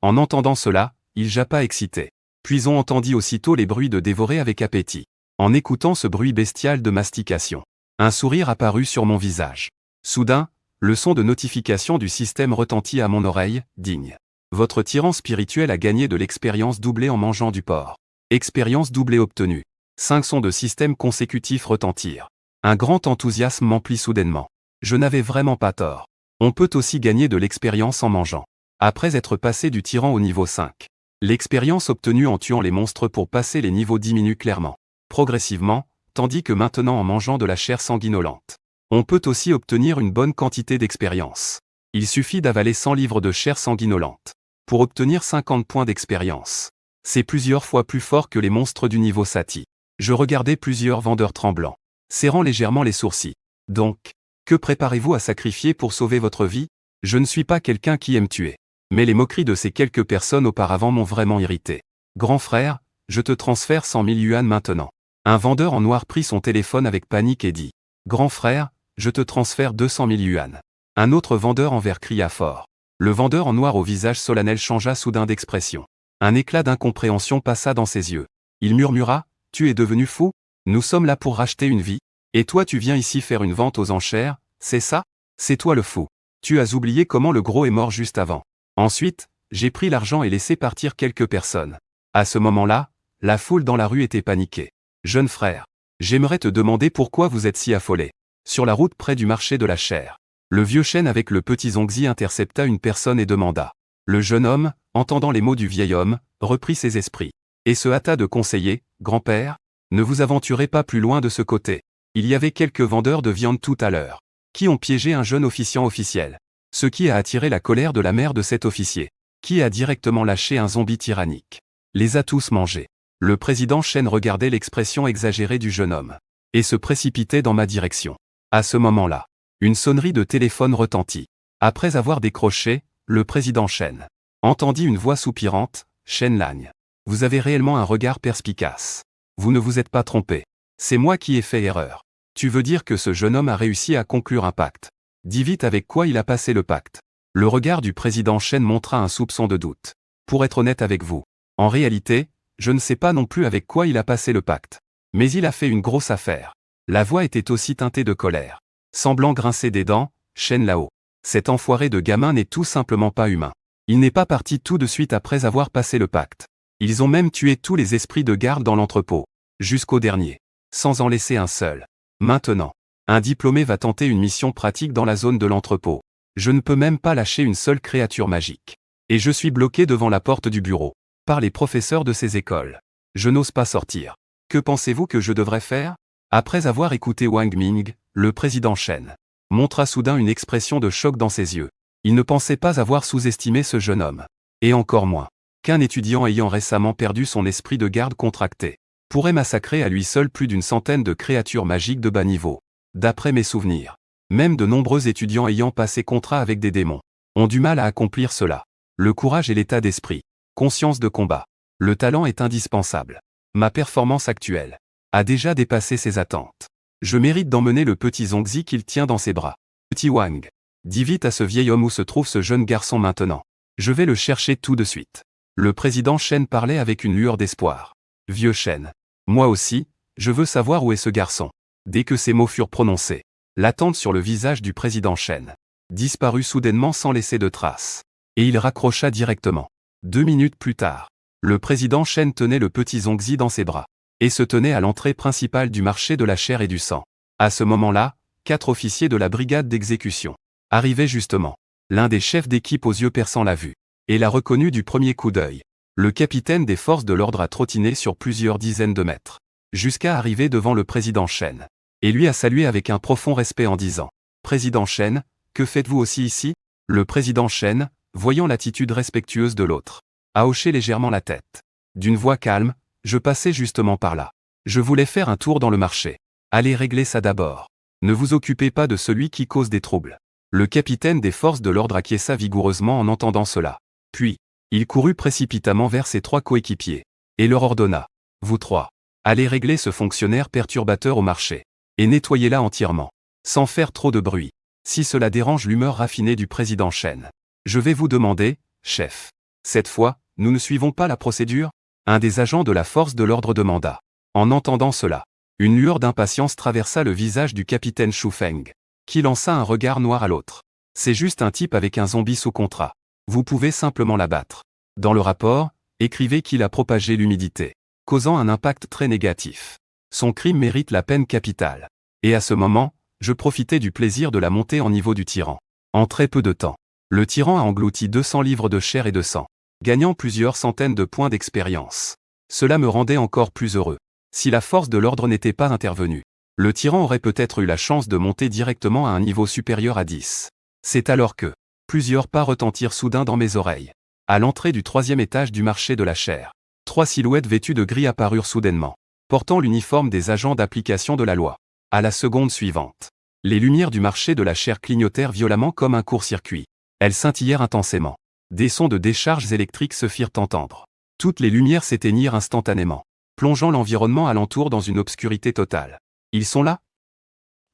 En entendant cela, il jappa excité. Puis on entendit aussitôt les bruits de dévorer avec appétit. En écoutant ce bruit bestial de mastication, un sourire apparut sur mon visage. Soudain, le son de notification du système retentit à mon oreille, digne. Votre tyran spirituel a gagné de l'expérience doublée en mangeant du porc. Expérience doublée obtenue. 5 sons de système consécutifs retentirent. Un grand enthousiasme m'emplit soudainement. Je n'avais vraiment pas tort. On peut aussi gagner de l'expérience en mangeant. Après être passé du tyran au niveau 5. L'expérience obtenue en tuant les monstres pour passer les niveaux diminue clairement, progressivement, tandis que maintenant en mangeant de la chair sanguinolente. On peut aussi obtenir une bonne quantité d'expérience. Il suffit d'avaler 100 livres de chair sanguinolente pour obtenir 50 points d'expérience. C'est plusieurs fois plus fort que les monstres du niveau Sati. Je regardais plusieurs vendeurs tremblants, serrant légèrement les sourcils. Donc, que préparez-vous à sacrifier pour sauver votre vie? Je ne suis pas quelqu'un qui aime tuer. Mais les moqueries de ces quelques personnes auparavant m'ont vraiment irrité. Grand frère, je te transfère 100 000 yuan maintenant. Un vendeur en noir prit son téléphone avec panique et dit. Grand frère, je te transfère 200 000 yuan. Un autre vendeur en vert cria fort. Le vendeur en noir au visage solennel changea soudain d'expression. Un éclat d'incompréhension passa dans ses yeux. Il murmura, tu es devenu fou? Nous sommes là pour racheter une vie. Et toi tu viens ici faire une vente aux enchères, c'est ça? C'est toi le fou. Tu as oublié comment le gros est mort juste avant. Ensuite, j'ai pris l'argent et laissé partir quelques personnes. À ce moment-là, la foule dans la rue était paniquée. Jeune frère, j'aimerais te demander pourquoi vous êtes si affolé. Sur la route près du marché de la chair, le vieux chêne avec le petit zongzi intercepta une personne et demanda. Le jeune homme, entendant les mots du vieil homme, reprit ses esprits, et se hâta de conseiller, grand-père, ne vous aventurez pas plus loin de ce côté. Il y avait quelques vendeurs de viande tout à l'heure, qui ont piégé un jeune officiel. Ce qui a attiré la colère de la mère de cet officier, qui a directement lâché un zombie tyrannique. Les a tous mangés. Le président Chen regardait l'expression exagérée du jeune homme, et se précipitait dans ma direction. À ce moment-là, une sonnerie de téléphone retentit. Après avoir décroché, le président Chen entendit une voix soupirante, Chen Lagne. Vous avez réellement un regard perspicace. Vous ne vous êtes pas trompé. C'est moi qui ai fait erreur. Tu veux dire que ce jeune homme a réussi à conclure un pacte? Dis vite avec quoi il a passé le pacte. Le regard du président Chen montra un soupçon de doute. Pour être honnête avec vous, en réalité, je ne sais pas non plus avec quoi il a passé le pacte. Mais il a fait une grosse affaire. La voix était aussi teintée de colère. Semblant grincer des dents, Chen Lao. Cet enfoiré de gamin n'est tout simplement pas humain. Il n'est pas parti tout de suite après avoir passé le pacte. Ils ont même tué tous les esprits de garde dans l'entrepôt. Jusqu'au dernier. Sans en laisser un seul. Maintenant. Un diplômé va tenter une mission pratique dans la zone de l'entrepôt. Je ne peux même pas lâcher une seule créature magique. Et je suis bloqué devant la porte du bureau, par les professeurs de ces écoles. Je n'ose pas sortir. Que pensez-vous que je devrais faire? Après avoir écouté Wang Ming, le président Chen montra soudain une expression de choc dans ses yeux. Il ne pensait pas avoir sous-estimé ce jeune homme. Et encore moins qu'un étudiant ayant récemment perdu son esprit de garde contracté pourrait massacrer à lui seul plus d'une centaine de créatures magiques de bas niveau. D'après mes souvenirs, même de nombreux étudiants ayant passé contrat avec des démons ont du mal à accomplir cela. Le courage et l'état d'esprit, conscience de combat, le talent est indispensable. Ma performance actuelle a déjà dépassé ses attentes. Je mérite d'emmener le petit Zongzi qu'il tient dans ses bras. Petit Wang, dis vite à ce vieil homme où se trouve ce jeune garçon maintenant. Je vais le chercher tout de suite. Le président Chen parlait avec une lueur d'espoir. Vieux Chen, moi aussi, je veux savoir où est ce garçon. Dès que ces mots furent prononcés, l'attente sur le visage du président Chen disparut soudainement sans laisser de traces. Et il raccrocha directement. 2 minutes plus tard, le président Chen tenait le petit Zongzi dans ses bras, et se tenait à l'entrée principale du marché de la chair et du sang. À ce moment-là, 4 officiers de la brigade d'exécution arrivaient justement. L'un des chefs d'équipe aux yeux perçants l'a vu, et l'a reconnu du premier coup d'œil. Le capitaine des forces de l'ordre a trottiné sur plusieurs dizaines de mètres, jusqu'à arriver devant le président Chen, et lui a salué avec un profond respect en disant « Président Chen, que faites-vous aussi ici ?» Le président Chen, voyant l'attitude respectueuse de l'autre, a hoché légèrement la tête. D'une voix calme, « Je passais justement par là. Je voulais faire un tour dans le marché. Allez régler ça d'abord. Ne vous occupez pas de celui qui cause des troubles. Le capitaine des forces de l'ordre acquiesça vigoureusement en entendant cela. Puis, il courut précipitamment vers ses 3 coéquipiers, et leur ordonna. Vous 3, allez régler ce fonctionnaire perturbateur au marché, et nettoyez-la entièrement, sans faire trop de bruit. Si cela dérange l'humeur raffinée du président Chen, je vais vous demander, chef. Cette fois, nous ne suivons pas la procédure? Un des agents de la force de l'ordre demanda. En entendant cela, une lueur d'impatience traversa le visage du capitaine Shu Feng, qui lança un regard noir à l'autre. C'est juste un type avec un zombie sous contrat. Vous pouvez simplement l'abattre. Dans le rapport, écrivez qu'il a propagé l'humidité, causant un impact très négatif. Son crime mérite la peine capitale. Et à ce moment, je profitais du plaisir de la montée en niveau du tyran. En très peu de temps, le tyran a englouti 200 livres de chair et de sang, gagnant plusieurs centaines de points d'expérience. Cela me rendait encore plus heureux. Si la force de l'ordre n'était pas intervenue, le tyran aurait peut-être eu la chance de monter directement à un niveau supérieur à 10. C'est alors que plusieurs pas retentirent soudain dans mes oreilles. À l'entrée du 3e étage du marché de la chair, 3 silhouettes vêtues de gris apparurent soudainement, portant l'uniforme des agents d'application de la loi. À la seconde suivante, les lumières du marché de la chair clignotèrent violemment comme un court-circuit. Elles scintillèrent intensément. Des sons de décharges électriques se firent entendre. Toutes les lumières s'éteignirent instantanément, plongeant l'environnement alentour dans une obscurité totale. Ils sont là?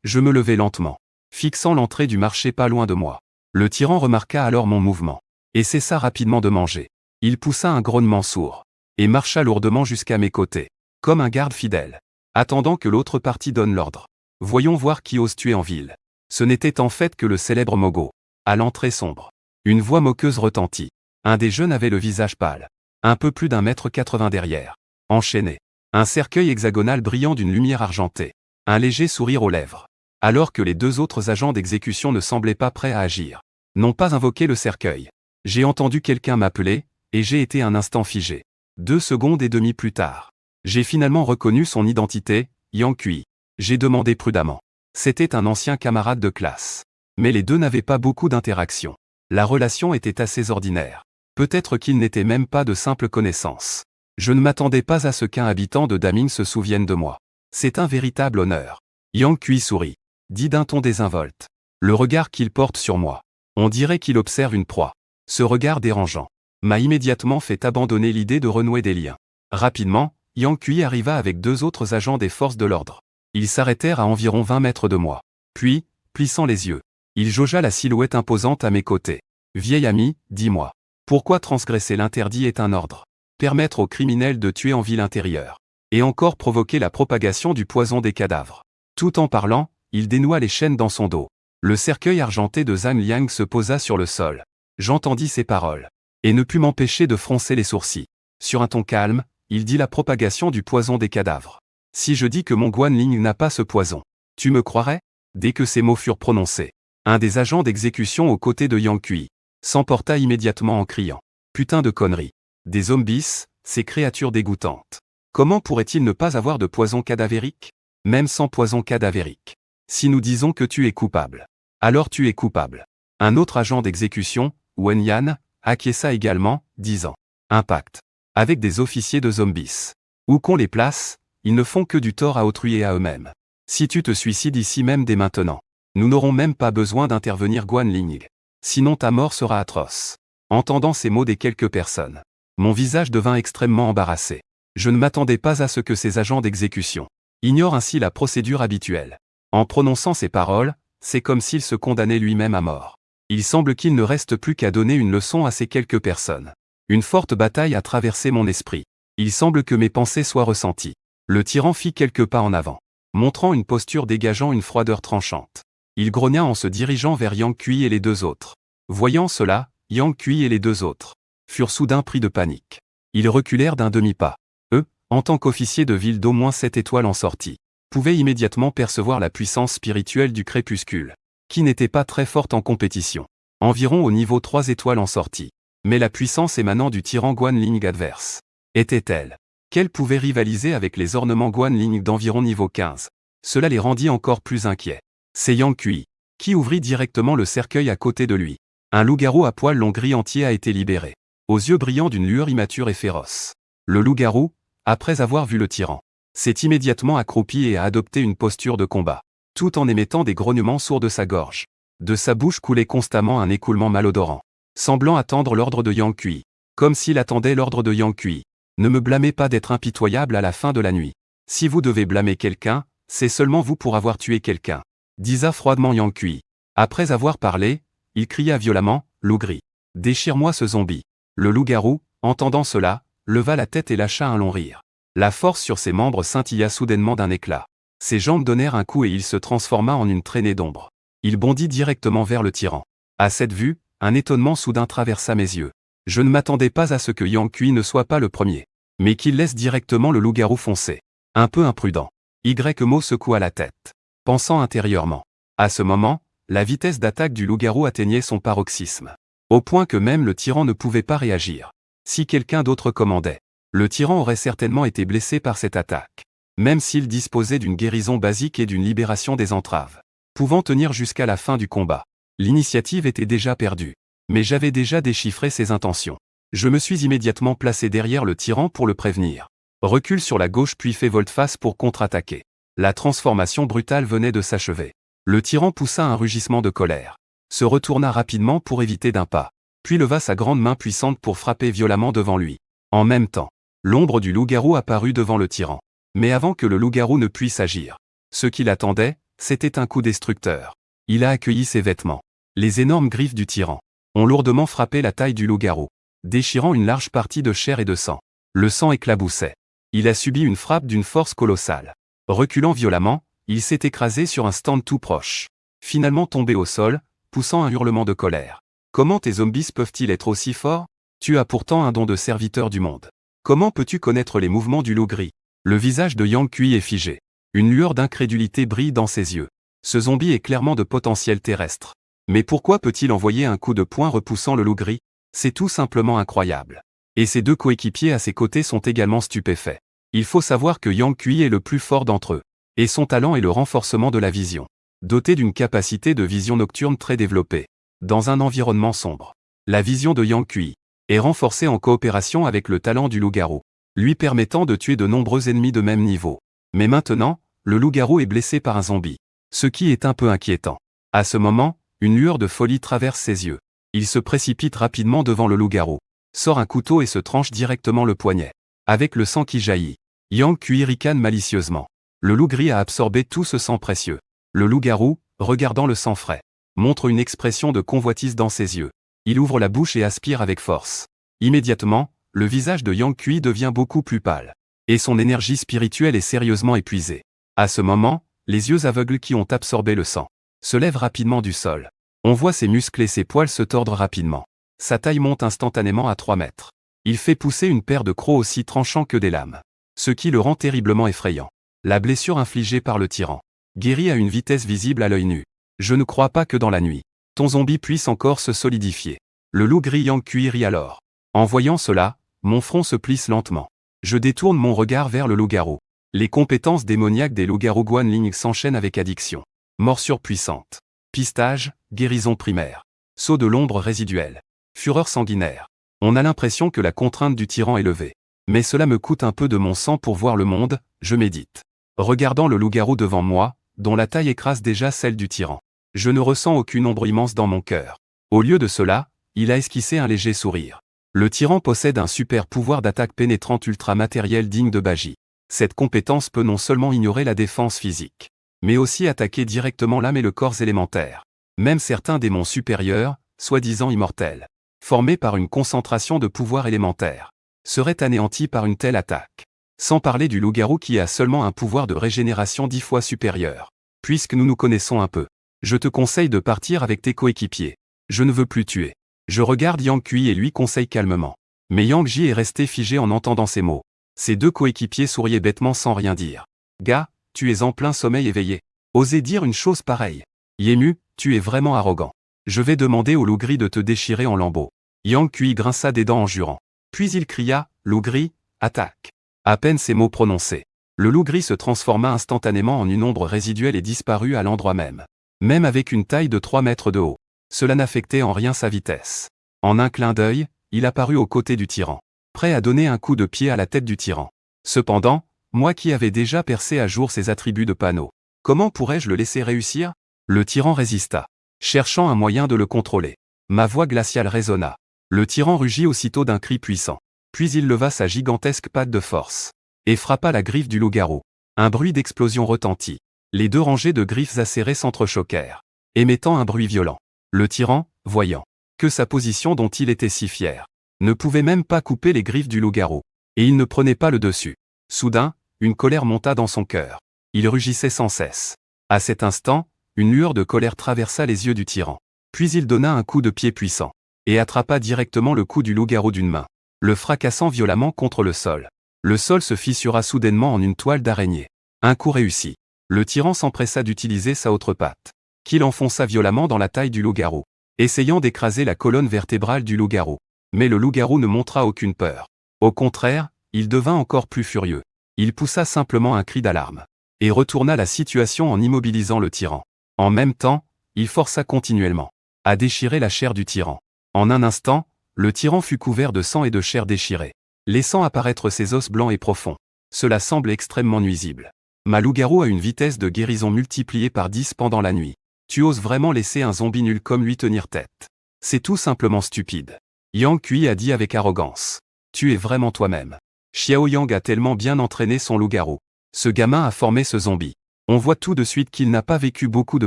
Je me levai lentement, fixant l'entrée du marché pas loin de moi. Le tyran remarqua alors mon mouvement, et cessa rapidement de manger. Il poussa un grognement sourd, et marcha lourdement jusqu'à mes côtés, comme un garde fidèle, attendant que l'autre partie donne l'ordre. Voyons voir qui ose tuer en ville. Ce n'était en fait que le célèbre Mogo. À l'entrée sombre, une voix moqueuse retentit. Un des jeunes avait le visage pâle, un peu plus d'1,80 m derrière, enchaîné, un cercueil hexagonal brillant d'une lumière argentée, un léger sourire aux lèvres, alors que les 2 autres agents d'exécution ne semblaient pas prêts à agir. N'ont pas invoqué le cercueil. J'ai entendu quelqu'un m'appeler, et j'ai été un instant figé. 2 secondes et demie plus tard, j'ai finalement reconnu son identité, Yang Kui. J'ai demandé prudemment. C'était un ancien camarade de classe. Mais les deux n'avaient pas beaucoup d'interaction. La relation était assez ordinaire. Peut-être qu'ils n'étaient même pas de simples connaissances. Je ne m'attendais pas à ce qu'un habitant de Daming se souvienne de moi. C'est un véritable honneur. Yang Kui sourit, dit d'un ton désinvolte. Le regard qu'il porte sur moi, on dirait qu'il observe une proie. Ce regard dérangeant m'a immédiatement fait abandonner l'idée de renouer des liens. Rapidement, Yang Kui arriva avec 2 autres agents des forces de l'ordre. Ils s'arrêtèrent à environ 20 mètres de moi. Puis, plissant les yeux, il jaugea la silhouette imposante à mes côtés. Vieil ami, dis-moi, pourquoi transgresser l'interdit est un ordre? Permettre aux criminels de tuer en ville intérieure. Et encore provoquer la propagation du poison des cadavres. Tout en parlant, il dénoua les chaînes dans son dos. Le cercueil argenté de Zhang Liang se posa sur le sol. J'entendis ces paroles, et ne pus m'empêcher de froncer les sourcils. Sur un ton calme, il dit la propagation du poison des cadavres. Si je dis que mon Guanling n'a pas ce poison, tu me croirais? Dès que ces mots furent prononcés, un des agents d'exécution aux côtés de Yang Kui s'emporta immédiatement en criant. Putain de conneries. Des zombies, ces créatures dégoûtantes. Comment pourrait-il ne pas avoir de poison cadavérique? Même sans poison cadavérique. Si nous disons que tu es coupable, alors tu es coupable. Un autre agent d'exécution, Wen Yan, acquiesça également, disant. Impact. Avec des officiers de zombies. Où qu'on les place, ils ne font que du tort à autrui et à eux-mêmes. Si tu te suicides ici même dès maintenant, nous n'aurons même pas besoin d'intervenir Guanling. Sinon ta mort sera atroce. Entendant ces mots des quelques personnes, mon visage devint extrêmement embarrassé. Je ne m'attendais pas à ce que ces agents d'exécution ignorent ainsi la procédure habituelle. En prononçant ces paroles, c'est comme s'il se condamnait lui-même à mort. Il semble qu'il ne reste plus qu'à donner une leçon à ces quelques personnes. Une forte bataille a traversé mon esprit. Il semble que mes pensées soient ressenties. Le tyran fit quelques pas en avant, montrant une posture dégageant une froideur tranchante. Il grogna en se dirigeant vers Yang Kui et les 2 autres. Voyant cela, Yang Kui et les 2 autres furent soudain pris de panique. Ils reculèrent d'un demi-pas. Eux, en tant qu'officiers de ville d'au moins 7 étoiles en sortie, pouvaient immédiatement percevoir la puissance spirituelle du crépuscule, qui n'était pas très forte en compétition. Environ au niveau 3 étoiles en sortie. Mais la puissance émanant du tyran Guanling adverse était telle qu'elle pouvait rivaliser avec les ornements Guanling d'environ niveau 15. Cela les rendit encore plus inquiets. C'est Yang Kui qui ouvrit directement le cercueil à côté de lui. Un loup-garou à poil long gris entier a été libéré, aux yeux brillants d'une lueur immature et féroce. Le loup-garou, après avoir vu le tyran, s'est immédiatement accroupi et a adopté une posture de combat. tout en émettant des grognements sourds de sa gorge. De sa bouche coulait constamment un écoulement malodorant, semblant attendre l'ordre de Yang Kui. Comme s'il attendait l'ordre de Yang Kui. Ne me blâmez pas d'être impitoyable à la fin de la nuit. Si vous devez blâmer quelqu'un, c'est seulement vous pour avoir tué quelqu'un, disa froidement Yang Kui. Après avoir parlé, il cria violemment, loup gris. Déchire-moi ce zombie. Le loup-garou, entendant cela, leva la tête et lâcha un long rire. La force sur ses membres scintilla soudainement d'un éclat. Ses jambes donnèrent un coup et il se transforma en une traînée d'ombre. Il bondit directement vers le tyran. À cette vue, un étonnement soudain traversa mes yeux. Je ne m'attendais pas à ce que Yang Kui ne soit pas le premier, mais qu'il laisse directement le loup-garou foncer. Un peu imprudent. Y-Mo secoua la tête, pensant intérieurement. À ce moment, la vitesse d'attaque du loup-garou atteignait son paroxysme. Au point que même le tyran ne pouvait pas réagir. Si quelqu'un d'autre commandait, le tyran aurait certainement été blessé par cette attaque. Même s'il disposait d'une guérison basique et d'une libération des entraves, pouvant tenir jusqu'à la fin du combat. L'initiative était déjà perdue. Mais j'avais déjà déchiffré ses intentions. Je me suis immédiatement placé derrière le tyran pour le prévenir. Recule sur la gauche puis fait volte-face pour contre-attaquer. La transformation brutale venait de s'achever. Le tyran poussa un rugissement de colère, se retourna rapidement pour éviter d'un pas, puis leva sa grande main puissante pour frapper violemment devant lui. En même temps, l'ombre du loup-garou apparut devant le tyran. Mais avant que le loup-garou ne puisse agir, ce qu'il attendait, c'était un coup destructeur. Il a accueilli ses vêtements. Les énormes griffes du tyran ont lourdement frappé la taille du loup-garou, déchirant une large partie de chair et de sang. Le sang éclaboussait. Il a subi une frappe d'une force colossale. Reculant violemment, il s'est écrasé sur un stand tout proche. Finalement tombé au sol, poussant un hurlement de colère. Comment tes zombies peuvent-ils être aussi forts? Tu as pourtant un don de serviteur du monde. Comment peux-tu connaître les mouvements du loup gris? Le visage de Yang Kui est figé. Une lueur d'incrédulité brille dans ses yeux. Ce zombie est clairement de potentiel terrestre. Mais pourquoi peut-il envoyer un coup de poing repoussant le loup gris? C'est tout simplement incroyable. Et ses deux coéquipiers à ses côtés sont également stupéfaits. Il faut savoir que Yang Kui est le plus fort d'entre eux. Et son talent est le renforcement de la vision. Doté d'une capacité de vision nocturne très développée. Dans un environnement sombre. La vision de Yang Kui est renforcée en coopération avec le talent du loup-garou, lui permettant de tuer de nombreux ennemis de même niveau. Mais maintenant, le loup-garou est blessé par un zombie. Ce qui est un peu inquiétant. À ce moment, une lueur de folie traverse ses yeux. Il se précipite rapidement devant le loup-garou, sort un couteau et se tranche directement le poignet. Avec le sang qui jaillit, Yang Kui ricane malicieusement. Le loup gris a absorbé tout ce sang précieux. Le loup-garou, regardant le sang frais, montre une expression de convoitise dans ses yeux. Il ouvre la bouche et aspire avec force. Immédiatement, le visage de Yang Kui devient beaucoup plus pâle. Et son énergie spirituelle est sérieusement épuisée. À ce moment, les yeux aveugles qui ont absorbé le sang se lèvent rapidement du sol. On voit ses muscles et ses poils se tordre rapidement. Sa taille monte instantanément à 3 mètres. Il fait pousser une paire de crocs aussi tranchants que des lames. Ce qui le rend terriblement effrayant. La blessure infligée par le tyran guérit à une vitesse visible à l'œil nu. Je ne crois pas que dans la nuit, ton zombie puisse encore se solidifier. Le loup gris Yang Kui rit alors. En voyant cela, mon front se plisse lentement. Je détourne mon regard vers le loup-garou. Les compétences démoniaques des loups-garous Guanling s'enchaînent avec addiction. Morsure puissante. Pistage, guérison primaire. Saut de l'ombre résiduelle. Fureur sanguinaire. On a l'impression que la contrainte du tyran est levée. Mais cela me coûte un peu de mon sang pour voir le monde, je médite. Regardant le loup-garou devant moi, dont la taille écrase déjà celle du tyran. Je ne ressens aucune ombre immense dans mon cœur. Au lieu de cela, il a esquissé un léger sourire. Le tyran possède un super pouvoir d'attaque pénétrante ultra-matériel digne de Bagi. Cette compétence peut non seulement ignorer la défense physique, mais aussi attaquer directement l'âme et le corps élémentaire. Même certains démons supérieurs, soi-disant immortels, formés par une concentration de pouvoir élémentaire, seraient anéantis par une telle attaque. Sans parler du loup-garou qui a seulement un pouvoir de régénération 10 fois supérieur. Puisque nous nous connaissons un peu, je te conseille de partir avec tes coéquipiers. Je ne veux plus tuer. Je regarde Yang Kui et lui conseille calmement. Mais Yang Ji est resté figé en entendant ces mots. Ses deux coéquipiers souriaient bêtement sans rien dire. Gars, tu es en plein sommeil éveillé. Osez dire une chose pareille. Yemu, tu es vraiment arrogant. Je vais demander au loup gris de te déchirer en lambeaux. Yang Kui grinça des dents en jurant. Puis il cria, loup gris, attaque. À peine ces mots prononcés, le loup gris se transforma instantanément en une ombre résiduelle et disparut à l'endroit même. Même avec une taille de 3 mètres de haut, cela n'affectait en rien sa vitesse. En un clin d'œil, il apparut aux côtés du tyran, prêt à donner un coup de pied à la tête du tyran. Cependant, moi qui avais déjà percé à jour ses attributs de panneau, Comment pourrais-je le laisser réussir? Le tyran résista, cherchant un moyen de le contrôler. Ma voix glaciale résonna. Le tyran rugit aussitôt d'un cri puissant. Puis il leva sa gigantesque patte de force et frappa la griffe du loup-garou. Un bruit d'explosion retentit. Les deux rangées de griffes acérées s'entrechoquèrent, émettant un bruit violent. Le tyran, voyant que sa position dont il était si fier, ne pouvait même pas couper les griffes du loup-garou, et il ne prenait pas le dessus. Soudain, une colère monta dans son cœur. Il rugissait sans cesse. À cet instant, une lueur de colère traversa les yeux du tyran. Puis il donna un coup de pied puissant, et attrapa directement le cou du loup-garou d'une main, le fracassant violemment contre le sol. Le sol se fissura soudainement en une toile d'araignée. Un coup réussi. Le tyran s'empressa d'utiliser sa autre patte, qu'il enfonça violemment dans la taille du loup-garou, essayant d'écraser la colonne vertébrale du loup-garou. Mais le loup-garou ne montra aucune peur. Au contraire, il devint encore plus furieux. Il poussa simplement un cri d'alarme, et retourna la situation en immobilisant le tyran. En même temps, il força continuellement à déchirer la chair du tyran. En un instant, le tyran fut couvert de sang et de chair déchirée, laissant apparaître ses os blancs et profonds. Cela semble extrêmement nuisible. Ma loup-garou a une vitesse de guérison multipliée par 10 pendant la nuit. Tu oses vraiment laisser un zombie nul comme lui tenir tête? C'est tout simplement stupide. Yang Kui a dit avec arrogance. Tu es vraiment toi-même. Xiao Yang a tellement bien entraîné son loup-garou. Ce gamin a formé ce zombie. On voit tout de suite qu'il n'a pas vécu beaucoup de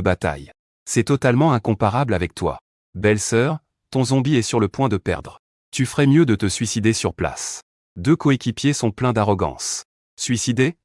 batailles. C'est totalement incomparable avec toi. Belle sœur, ton zombie est sur le point de perdre. Tu ferais mieux de te suicider sur place. Deux coéquipiers sont pleins d'arrogance. Suicider?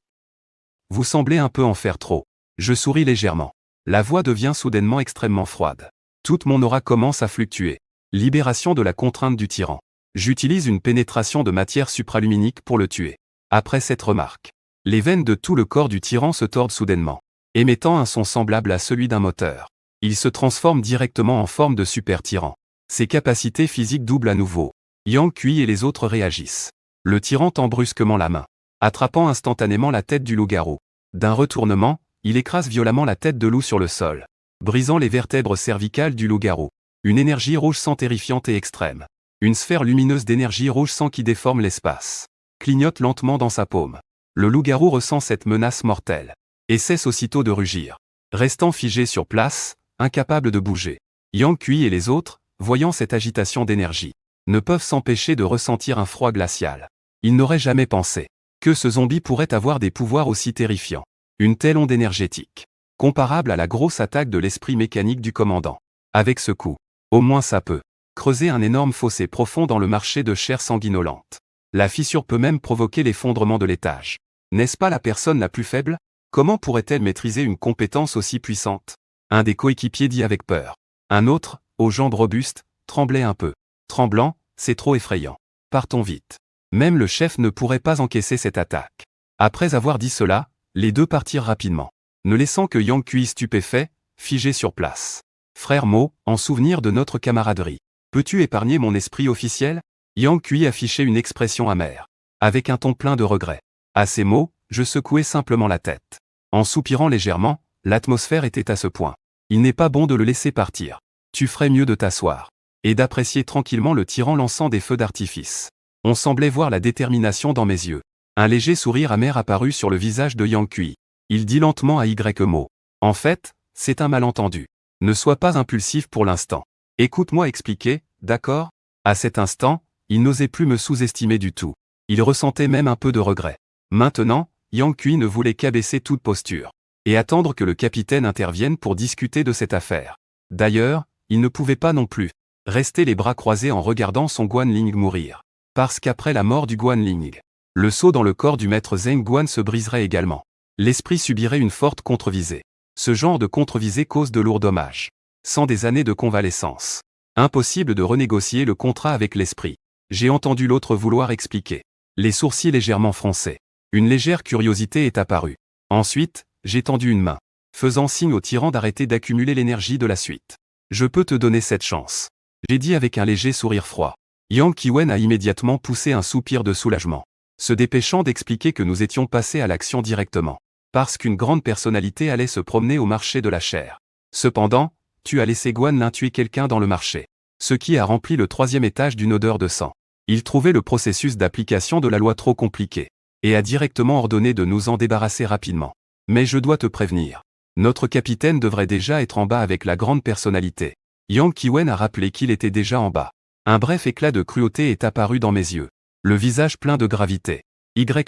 Vous semblez un peu en faire trop. Je souris légèrement. La voix devient soudainement extrêmement froide. Toute mon aura commence à fluctuer. Libération de la contrainte du tyran. J'utilise une pénétration de matière supraluminique pour le tuer. Après cette remarque, les veines de tout le corps du tyran se tordent soudainement, émettant un son semblable à celui d'un moteur. Il se transforme directement en forme de super tyran. Ses capacités physiques doublent à nouveau. Yang Kui et les autres réagissent. Le tyran tend brusquement la main, attrapant instantanément la tête du loup-garou. D'un retournement, il écrase violemment la tête de loup sur le sol, brisant les vertèbres cervicales du loup-garou. Une énergie rouge sang terrifiante et extrême. Une sphère lumineuse d'énergie rouge sang qui déforme l'espace clignote lentement dans sa paume. Le loup-garou ressent cette menace mortelle et cesse aussitôt de rugir, restant figé sur place, incapable de bouger. Yang Kui et les autres, voyant cette agitation d'énergie, ne peuvent s'empêcher de ressentir un froid glacial. Ils n'auraient jamais pensé que ce zombie pourrait avoir des pouvoirs aussi terrifiants. Une telle onde énergétique, comparable à la grosse attaque de l'esprit mécanique du commandant. Avec ce coup, au moins ça peut creuser un énorme fossé profond dans le marché de chair sanguinolente. La fissure peut même provoquer l'effondrement de l'étage. N'est-ce pas la personne la plus faible? Comment pourrait-elle maîtriser une compétence aussi puissante? Un des coéquipiers dit avec peur. Un autre, aux jambes robustes, tremblait un peu. Tremblant, c'est trop effrayant. Partons vite. Même le chef ne pourrait pas encaisser cette attaque. Après avoir dit cela, les deux partirent rapidement, ne laissant que Yang Kui stupéfait, figé sur place. Frère Mo, en souvenir de notre camaraderie, peux-tu épargner mon esprit officiel? Yang Kui affichait une expression amère, avec un ton plein de regret. À ces mots, je secouai simplement la tête. En soupirant légèrement, l'atmosphère était à ce point. Il n'est pas bon de le laisser partir. Tu ferais mieux de t'asseoir et d'apprécier tranquillement le tyran lançant des feux d'artifice. On semblait voir la détermination dans mes yeux. Un léger sourire amer apparut sur le visage de Yang Kui. Il dit lentement à Mo. En fait, c'est un malentendu. Ne sois pas impulsif pour l'instant. Écoute-moi expliquer, d'accord? À cet instant, il n'osait plus me sous-estimer du tout. Il ressentait même un peu de regret. Maintenant, Yang Kui ne voulait qu'abaisser toute posture et attendre que le capitaine intervienne pour discuter de cette affaire. D'ailleurs, il ne pouvait pas non plus rester les bras croisés en regardant son Guanling mourir. Parce qu'après la mort du Guanling, le sceau dans le corps du maître Zheng Guan se briserait également. L'esprit subirait une forte contre-visée. Ce genre de contre-visée cause de lourds dommages. Sans des années de convalescence, impossible de renégocier le contrat avec l'esprit. J'ai entendu l'autre vouloir expliquer, les sourcils légèrement froncés. Une légère curiosité est apparue. Ensuite, j'ai tendu une main, faisant signe au tyran d'arrêter d'accumuler l'énergie de la suite. Je peux te donner cette chance. J'ai dit avec un léger sourire froid. Yang Kiwen a immédiatement poussé un soupir de soulagement, se dépêchant d'expliquer que nous étions passés à l'action directement, parce qu'une grande personnalité allait se promener au marché de la chair. Cependant, tu as laissé Guanlin tuer quelqu'un dans le marché, ce qui a rempli le 3e étage d'une odeur de sang. Il trouvait le processus d'application de la loi trop compliqué, et a directement ordonné de nous en débarrasser rapidement. Mais je dois te prévenir, Notre capitaine devrait déjà être en bas avec la grande personnalité. Yang Qiwen a rappelé qu'il était déjà en bas. Un bref éclat de cruauté est apparu dans mes yeux. Le visage plein de gravité.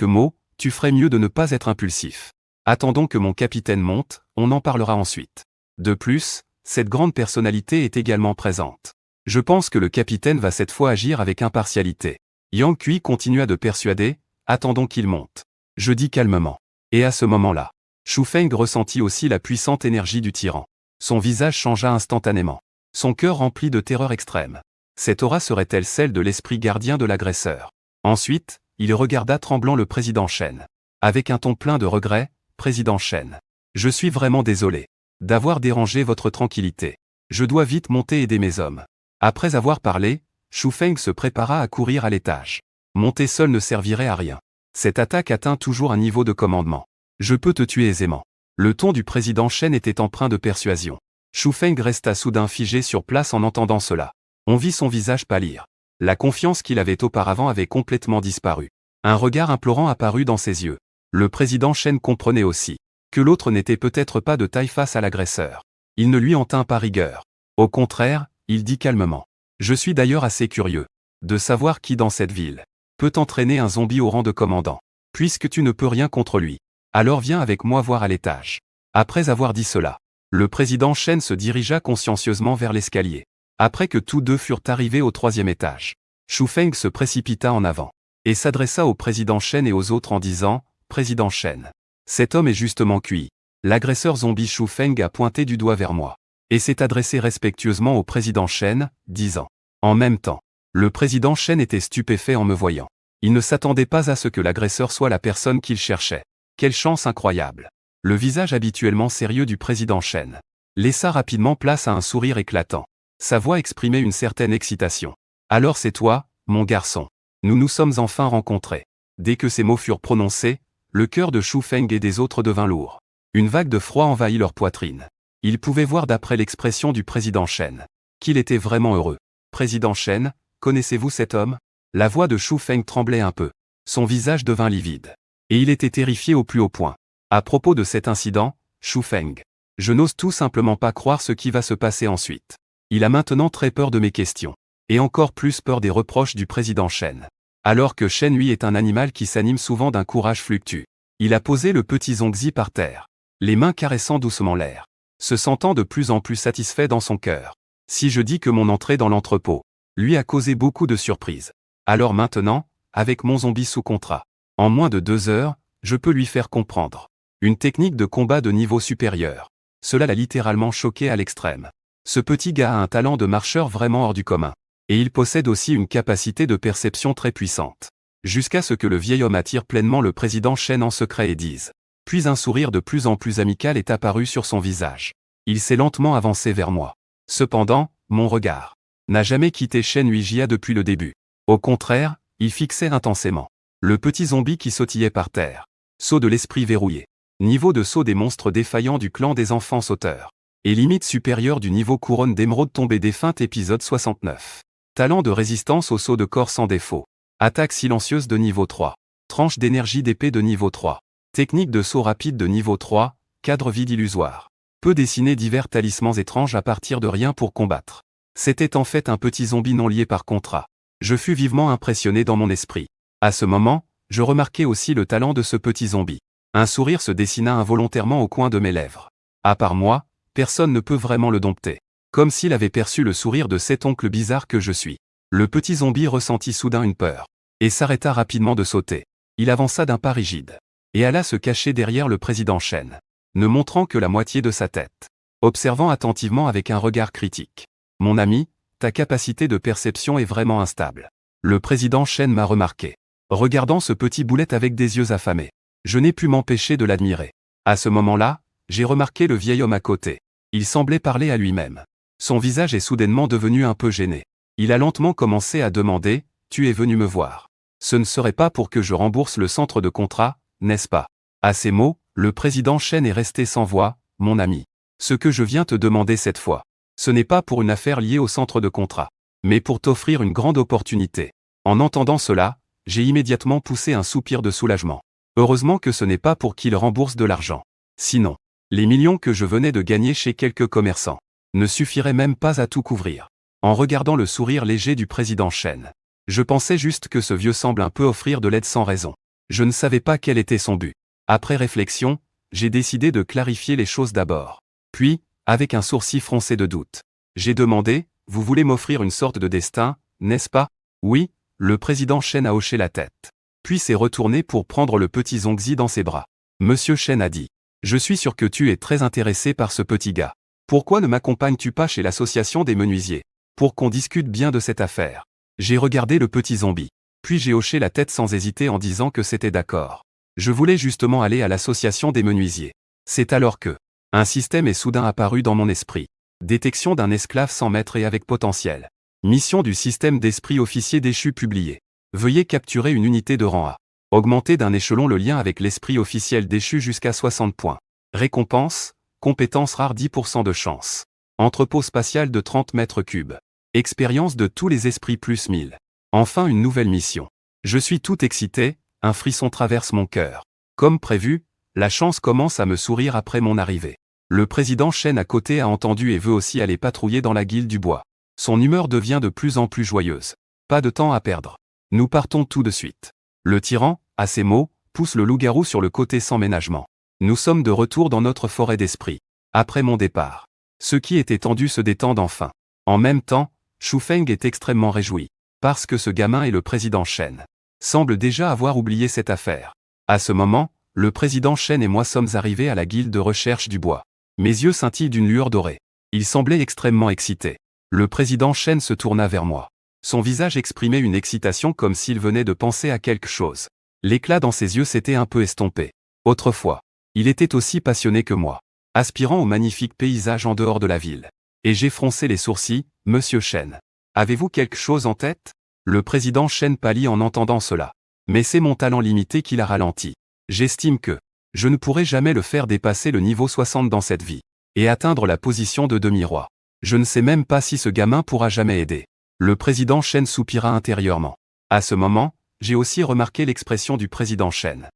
Mo, tu ferais mieux de ne pas être impulsif. Attendons que mon capitaine monte, on en parlera ensuite. De plus, cette grande personnalité est également présente. Je pense que le capitaine va cette fois agir avec impartialité. Yang Kui continua de persuader, attendons qu'il monte. Je dis calmement. Et à ce moment-là, Shu Feng ressentit aussi la puissante énergie du tyran. Son visage changea instantanément. Son cœur rempli de terreur extrême. Cette aura serait-elle celle de l'esprit gardien de l'agresseur? Ensuite, il regarda tremblant le président Shen. Avec un ton plein de regret, président Shen. Je suis vraiment désolé d'avoir dérangé votre tranquillité. Je dois vite monter aider mes hommes. Après avoir parlé, Shu Feng se prépara à courir à l'étage. Monter seul ne servirait à rien. Cette attaque atteint toujours un niveau de commandement. Je peux te tuer aisément. Le ton du président Shen était empreint de persuasion. Shu Feng resta soudain figé sur place en entendant cela. On vit son visage pâlir. La confiance qu'il avait auparavant avait complètement disparu. Un regard implorant apparut dans ses yeux. Le président Shen comprenait aussi que l'autre n'était peut-être pas de taille face à l'agresseur. Il ne lui en tint pas rigueur. Au contraire, il dit calmement. Je suis d'ailleurs assez curieux de savoir qui dans cette ville peut entraîner un zombie au rang de commandant. Puisque tu ne peux rien contre lui, alors viens avec moi voir à l'étage. Après avoir dit cela, le président Shen se dirigea consciencieusement vers l'escalier. Après que tous deux furent arrivés au 3e étage, Shu Feng se précipita en avant et s'adressa au président Shen et aux autres en disant « Président Shen, cet homme est justement cuit. » L'agresseur zombie Shu Feng a pointé du doigt vers moi et s'est adressé respectueusement au président Shen, disant « En même temps, le président Shen était stupéfait en me voyant. Il ne s'attendait pas à ce que l'agresseur soit la personne qu'il cherchait. Quelle chance incroyable. » Le visage habituellement sérieux du président Shen laissa rapidement place à un sourire éclatant. Sa voix exprimait une certaine excitation. « Alors c'est toi, mon garçon. Nous nous sommes enfin rencontrés. » Dès que ces mots furent prononcés, le cœur de Shu Feng et des autres devint lourd. Une vague de froid envahit leur poitrine. Ils pouvaient voir d'après l'expression du président Shen qu'il était vraiment heureux. « Président Shen, connaissez-vous cet homme ?» La voix de Shu Feng tremblait un peu. Son visage devint livide. Et il était terrifié au plus haut point. À propos de cet incident, Shu Feng, je n'ose tout simplement pas croire ce qui va se passer ensuite. Il a maintenant très peur de mes questions. Et encore plus peur des reproches du président Shen. Alors que Shen lui est un animal qui s'anime souvent d'un courage fluctueux. Il a posé le petit Zongzi par terre, les mains caressant doucement l'air, se sentant de plus en plus satisfait dans son cœur. Si je dis que mon entrée dans l'entrepôt lui a causé beaucoup de surprises, alors maintenant, avec mon zombie sous contrat, en moins de 2 heures, je peux lui faire comprendre une technique de combat de niveau supérieur. Cela l'a littéralement choqué à l'extrême. Ce petit gars a un talent de marcheur vraiment hors du commun. Et il possède aussi une capacité de perception très puissante. Jusqu'à ce que le vieil homme attire pleinement le président Shen en secret et dise. Puis un sourire de plus en plus amical est apparu sur son visage. Il s'est lentement avancé vers moi. Cependant, mon regard n'a jamais quitté Shen Huijia depuis le début. Au contraire, il fixait intensément le petit zombie qui sautillait par terre. Saut de l'esprit verrouillé. Niveau de saut des monstres défaillants du clan des enfants sauteurs. Et limite supérieure du niveau couronne d'émeraude tombée défunte épisode 69. Talent de résistance au saut de corps sans défaut. Attaque silencieuse de niveau 3. Tranche d'énergie d'épée de niveau 3. Technique de saut rapide de niveau 3. Cadre vide illusoire. Peut dessiner divers talismans étranges à partir de rien pour combattre. C'était en fait un petit zombie non lié par contrat. Je fus vivement impressionné dans mon esprit. À ce moment, je remarquai aussi le talent de ce petit zombie. Un sourire se dessina involontairement au coin de mes lèvres. À part moi, personne ne peut vraiment le dompter. Comme s'il avait perçu le sourire de cet oncle bizarre que je suis. Le petit zombie ressentit soudain une peur. Et s'arrêta rapidement de sauter. Il avança d'un pas rigide. Et alla se cacher derrière le président Shen. Ne montrant que la moitié de sa tête. Observant attentivement avec un regard critique. Mon ami, ta capacité de perception est vraiment instable. Le président Shen m'a remarqué. Regardant ce petit boulet avec des yeux affamés. Je n'ai pu m'empêcher de l'admirer. À ce moment-là, j'ai remarqué le vieil homme à côté. Il semblait parler à lui-même. Son visage est soudainement devenu un peu gêné. Il a lentement commencé à demander « Tu es venu me voir. Ce ne serait pas pour que je rembourse le centre de contrat, n'est-ce pas ?» À ces mots, le président Shen est resté sans voix. « Mon ami, ce que je viens te demander cette fois, ce n'est pas pour une affaire liée au centre de contrat, mais pour t'offrir une grande opportunité. » En entendant cela, j'ai immédiatement poussé un soupir de soulagement. Heureusement que ce n'est pas pour qu'il rembourse de l'argent. Sinon, Les millions que je venais de gagner chez quelques commerçants ne suffiraient même pas à tout couvrir. En regardant le sourire léger du président Chen, je pensais juste que ce vieux semble un peu offrir de l'aide sans raison. Je ne savais pas quel était son but. Après réflexion, j'ai décidé de clarifier les choses d'abord. Puis, avec un sourcil froncé de doute, j'ai demandé, « Vous voulez m'offrir une sorte de destin, n'est-ce pas ?» Oui, le président Chen a hoché la tête. Puis s'est retourné pour prendre le petit Zongzi dans ses bras. Monsieur Chen a dit, « Je suis sûr que tu es très intéressé par ce petit gars. Pourquoi ne m'accompagnes-tu pas chez l'association des menuisiers, pour qu'on discute bien de cette affaire ?» J'ai regardé le petit zombie. Puis j'ai hoché la tête sans hésiter en disant que c'était d'accord. Je voulais justement aller à l'association des menuisiers. C'est alors que un système est soudain apparu dans mon esprit. Détection d'un esclave sans maître et avec potentiel. Mission du système d'esprit officier déchu publié. Veuillez capturer une unité de rang A. Augmenter d'un échelon le lien avec l'esprit officiel déchu jusqu'à 60 points. Récompense, compétence rare 10% de chance. Entrepôt spatial de 30 mètres cubes. Expérience de tous les esprits plus 1000. Enfin une nouvelle mission. Je suis tout excité, un frisson traverse mon cœur. Comme prévu, la chance commence à me sourire après mon arrivée. Le président Chen à côté a entendu et veut aussi aller patrouiller dans la guilde du bois. Son humeur devient de plus en plus joyeuse. Pas de temps à perdre. Nous partons tout de suite. Le tyran, à ces mots, pousse le loup-garou sur le côté sans ménagement. Nous sommes de retour dans notre forêt d'esprit. Après mon départ, ceux qui étaient tendus se détendent enfin. En même temps, Shu Feng est extrêmement réjoui. Parce que ce gamin et le président Chen semblent déjà avoir oublié cette affaire. À ce moment, le président Chen et moi sommes arrivés à la guilde de recherche du bois. Mes yeux scintillent d'une lueur dorée. Il semblait extrêmement excité. Le président Chen se tourna vers moi. Son visage exprimait une excitation comme s'il venait de penser à quelque chose. L'éclat dans ses yeux s'était un peu estompé. Autrefois, il était aussi passionné que moi, aspirant au magnifique paysage en dehors de la ville. Et j'ai froncé les sourcils, Monsieur Chen. Avez-vous quelque chose en tête? Le président Chen pâlit en entendant cela. Mais c'est mon talent limité qui l'a ralenti. J'estime que je ne pourrai jamais le faire dépasser le niveau 60 dans cette vie, et atteindre la position de demi-roi. Je ne sais même pas si ce gamin pourra jamais aider. Le président Chen soupira intérieurement. À ce moment, j'ai aussi remarqué l'expression du président Chen.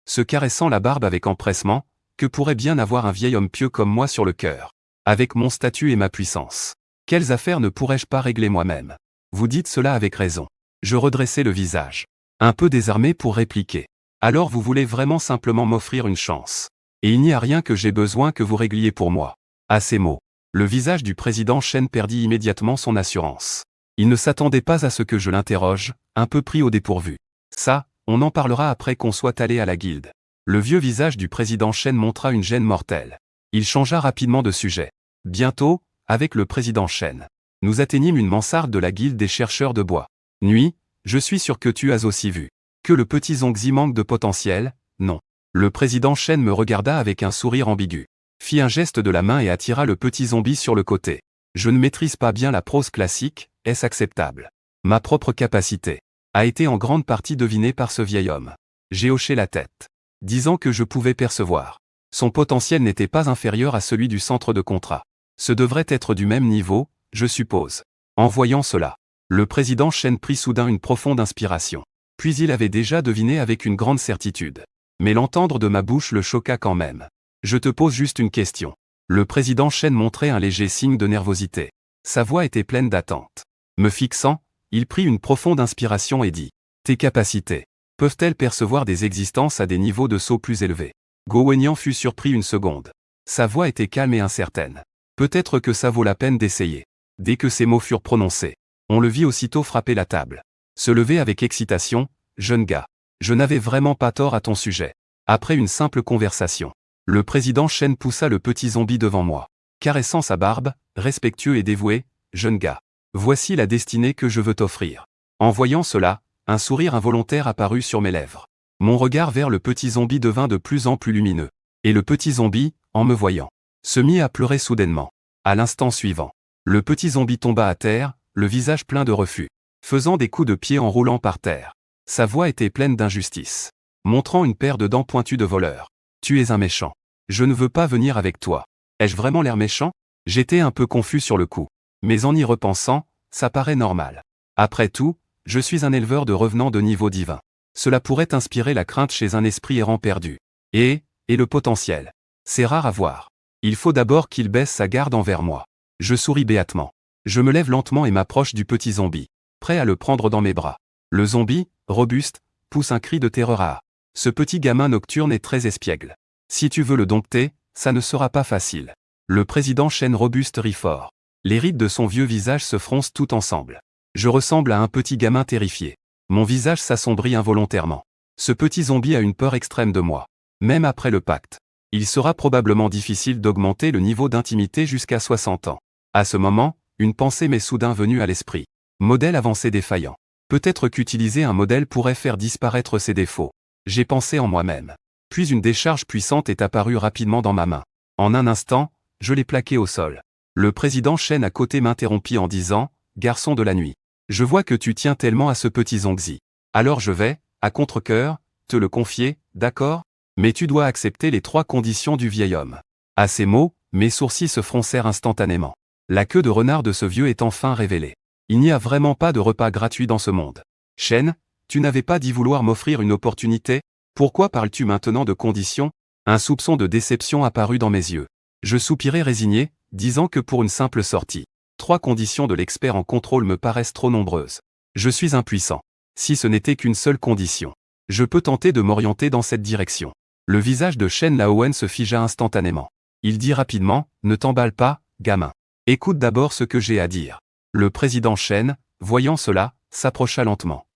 Se caressant la barbe avec empressement, que pourrait bien avoir un vieil homme pieux comme moi sur le cœur, avec mon statut et ma puissance. Quelles affaires ne pourrais-je pas régler moi-même? Vous dites cela avec raison. Je redressai le visage, un peu désarmé pour répliquer. Alors vous voulez vraiment simplement m'offrir une chance. Et il n'y a rien que j'ai besoin que vous régliez pour moi. À ces mots, le visage du président Chen perdit immédiatement son assurance. Il ne s'attendait pas à ce que je l'interroge, un peu pris au dépourvu. Ça, on en parlera après qu'on soit allé à la guilde. Le vieux visage du président Chen montra une gêne mortelle. Il changea rapidement de sujet. Bientôt, avec le président Chen, nous atteignîmes une mansarde de la guilde des chercheurs de bois. Nuit, je suis sûr que tu as aussi vu. Que le petit Zongzi manque de potentiel? Non. Le président Chen me regarda avec un sourire ambigu, fit un geste de la main et attira le petit zombie sur le côté. Je ne maîtrise pas bien la prose classique, est-ce acceptable? Ma propre capacité a été en grande partie devinée par ce vieil homme. J'ai hoché la tête, disant que je pouvais percevoir. Son potentiel n'était pas inférieur à celui du centre de contrat. Ce devrait être du même niveau, je suppose. En voyant cela, le président Chen prit soudain une profonde inspiration. Puis il avait déjà deviné avec une grande certitude. Mais l'entendre de ma bouche le choqua quand même. Je te pose juste une question. Le président Chen montrait un léger signe de nervosité. Sa voix était pleine d'attente. Me fixant, il prit une profonde inspiration et dit: tes capacités peuvent-elles percevoir des existences à des niveaux de saut plus élevés? Go Wenyan fut surpris une seconde. Sa voix était calme et incertaine. Peut-être que ça vaut la peine d'essayer. Dès que ces mots furent prononcés, on le vit aussitôt frapper la table. Se lever avec excitation: jeune gars, je n'avais vraiment pas tort à ton sujet. Après une simple conversation, le président Chen poussa le petit zombie devant moi, caressant sa barbe, respectueux et dévoué: jeune gars, voici la destinée que je veux t'offrir. En voyant cela, un sourire involontaire apparut sur mes lèvres. Mon regard vers le petit zombie devint de plus en plus lumineux. Et le petit zombie, en me voyant, se mit à pleurer soudainement. À l'instant suivant, le petit zombie tomba à terre, le visage plein de refus, faisant des coups de pied en roulant par terre. Sa voix était pleine d'injustice, montrant une paire de dents pointues de voleur. Tu es un méchant. Je ne veux pas venir avec toi. Ai-je vraiment l'air méchant? J'étais un peu confus sur le coup. Mais en y repensant, ça paraît normal. Après tout, je suis un éleveur de revenants de niveau divin. Cela pourrait inspirer la crainte chez un esprit errant perdu. Et, et le potentiel. C'est rare à voir. Il faut d'abord qu'il baisse sa garde envers moi. Je souris béatement. Je me lève lentement et m'approche du petit zombie, prêt à le prendre dans mes bras. Le zombie, robuste, pousse un cri de terreur à. Ce petit gamin nocturne est très espiègle. Si tu veux le dompter, ça ne sera pas facile. Le président Chen robuste rit fort. Les rides de son vieux visage se froncent tout ensemble. Je ressemble à un petit gamin terrifié. Mon visage s'assombrit involontairement. Ce petit zombie a une peur extrême de moi. Même après le pacte. Il sera probablement difficile d'augmenter le niveau d'intimité jusqu'à 60 ans. À ce moment, une pensée m'est soudain venue à l'esprit. Modèle avancé défaillant. Peut-être qu'utiliser un modèle pourrait faire disparaître ses défauts. J'ai pensé en moi-même. Puis une décharge puissante est apparue rapidement dans ma main. En un instant, je l'ai plaqué au sol. Le président Chen à côté m'interrompit en disant « Garçon de la nuit, je vois que tu tiens tellement à ce petit Zongzi. Alors je vais, à contre-cœur, te le confier, d'accord ? Mais tu dois accepter les 3 conditions du vieil homme. » À ces mots, mes sourcils se froncèrent instantanément. La queue de renard de ce vieux est enfin révélée. Il n'y a vraiment pas de repas gratuit dans ce monde. Chen, tu n'avais pas dit vouloir m'offrir une opportunité ? Pourquoi parles-tu maintenant de conditions ? Un soupçon de déception apparut dans mes yeux. Je soupirai résigné, disant que pour une simple sortie, 3 conditions de l'expert en contrôle me paraissent trop nombreuses. Je suis impuissant. Si ce n'était qu'une seule condition, je peux tenter de m'orienter dans cette direction. Le visage de Chen Laowen se figea instantanément. Il dit rapidement, ne t'emballe pas, gamin. Écoute d'abord ce que j'ai à dire. Le président Chen, voyant cela, s'approcha lentement.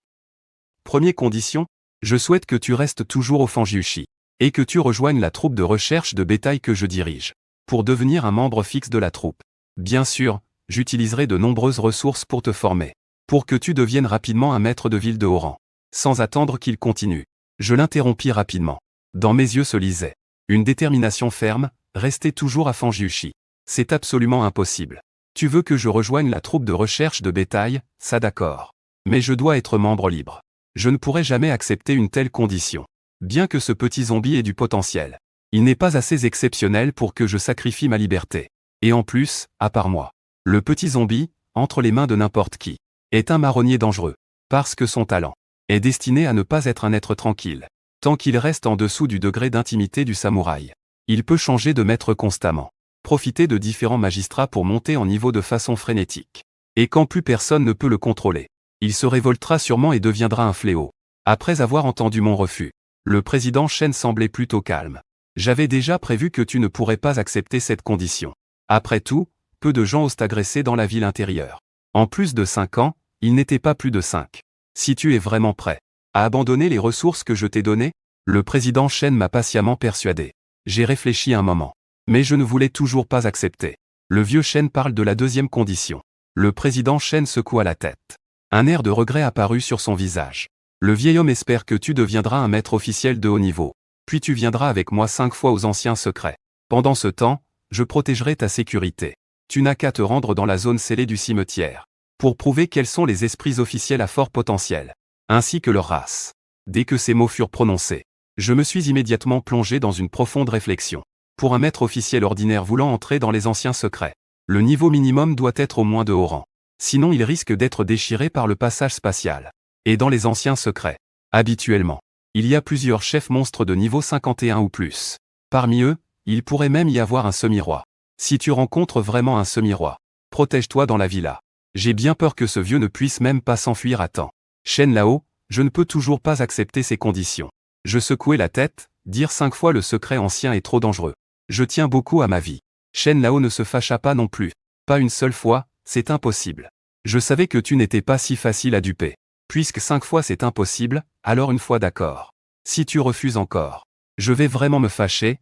Première condition, je souhaite que tu restes toujours au Fanjiushi, et que tu rejoignes la troupe de recherche de bétail que je dirige. Pour devenir un membre fixe de la troupe. Bien sûr, j'utiliserai de nombreuses ressources pour te former. Pour que tu deviennes rapidement un maître de ville de haut rang. Sans attendre qu'il continue. Je l'interrompis rapidement. Dans mes yeux se lisait une détermination ferme, rester toujours à Fanjiushi. C'est absolument impossible. Tu veux que je rejoigne la troupe de recherche de bétail, ça d'accord. Mais je dois être membre libre. Je ne pourrai jamais accepter une telle condition. Bien que ce petit zombie ait du potentiel. Il n'est pas assez exceptionnel pour que je sacrifie ma liberté. Et en plus, à part moi, le petit zombie, entre les mains de n'importe qui, est un marronnier dangereux. Parce que son talent est destiné à ne pas être un être tranquille. Tant qu'il reste en dessous du degré d'intimité du samouraï. Il peut changer de maître constamment. Profiter de différents magistrats pour monter en niveau de façon frénétique. Et quand plus personne ne peut le contrôler, il se révoltera sûrement et deviendra un fléau. Après avoir entendu mon refus, le président Chen semblait plutôt calme. J'avais déjà prévu que tu ne pourrais pas accepter cette condition. Après tout, peu de gens osent agresser dans la ville intérieure. En plus de 5 ans, il n'était pas plus de 5. Si tu es vraiment prêt à abandonner les ressources que je t'ai données, le président Chen m'a patiemment persuadé. J'ai réfléchi un moment. Mais je ne voulais toujours pas accepter. Le vieux Chen parle de la deuxième condition. Le président Chen secoua la tête. Un air de regret apparut sur son visage. Le vieil homme espère que tu deviendras un maître officiel de haut niveau. Puis tu viendras avec moi 5 fois aux anciens secrets. Pendant ce temps, je protégerai ta sécurité. Tu n'as qu'à te rendre dans la zone scellée du cimetière. Pour prouver quels sont les esprits officiels à fort potentiel. Ainsi que leur race. Dès que ces mots furent prononcés, je me suis immédiatement plongé dans une profonde réflexion. Pour un maître officiel ordinaire voulant entrer dans les anciens secrets, le niveau minimum doit être au moins de haut rang. Sinon il risque d'être déchiré par le passage spatial. Et dans les anciens secrets, habituellement, il y a plusieurs chefs monstres de niveau 51 ou plus. Parmi eux, il pourrait même y avoir un semi-roi. Si tu rencontres vraiment un semi-roi, protège-toi dans la villa. J'ai bien peur que ce vieux ne puisse même pas s'enfuir à temps. Chen Lao, je ne peux toujours pas accepter ces conditions. Je secouai la tête, dire 5 fois le secret ancien est trop dangereux. Je tiens beaucoup à ma vie. Chen Lao ne se fâcha pas non plus. Pas une seule fois, c'est impossible. Je savais que tu n'étais pas si facile à duper. Puisque 5 fois c'est impossible, alors une fois d'accord. Si tu refuses encore, je vais vraiment me fâcher.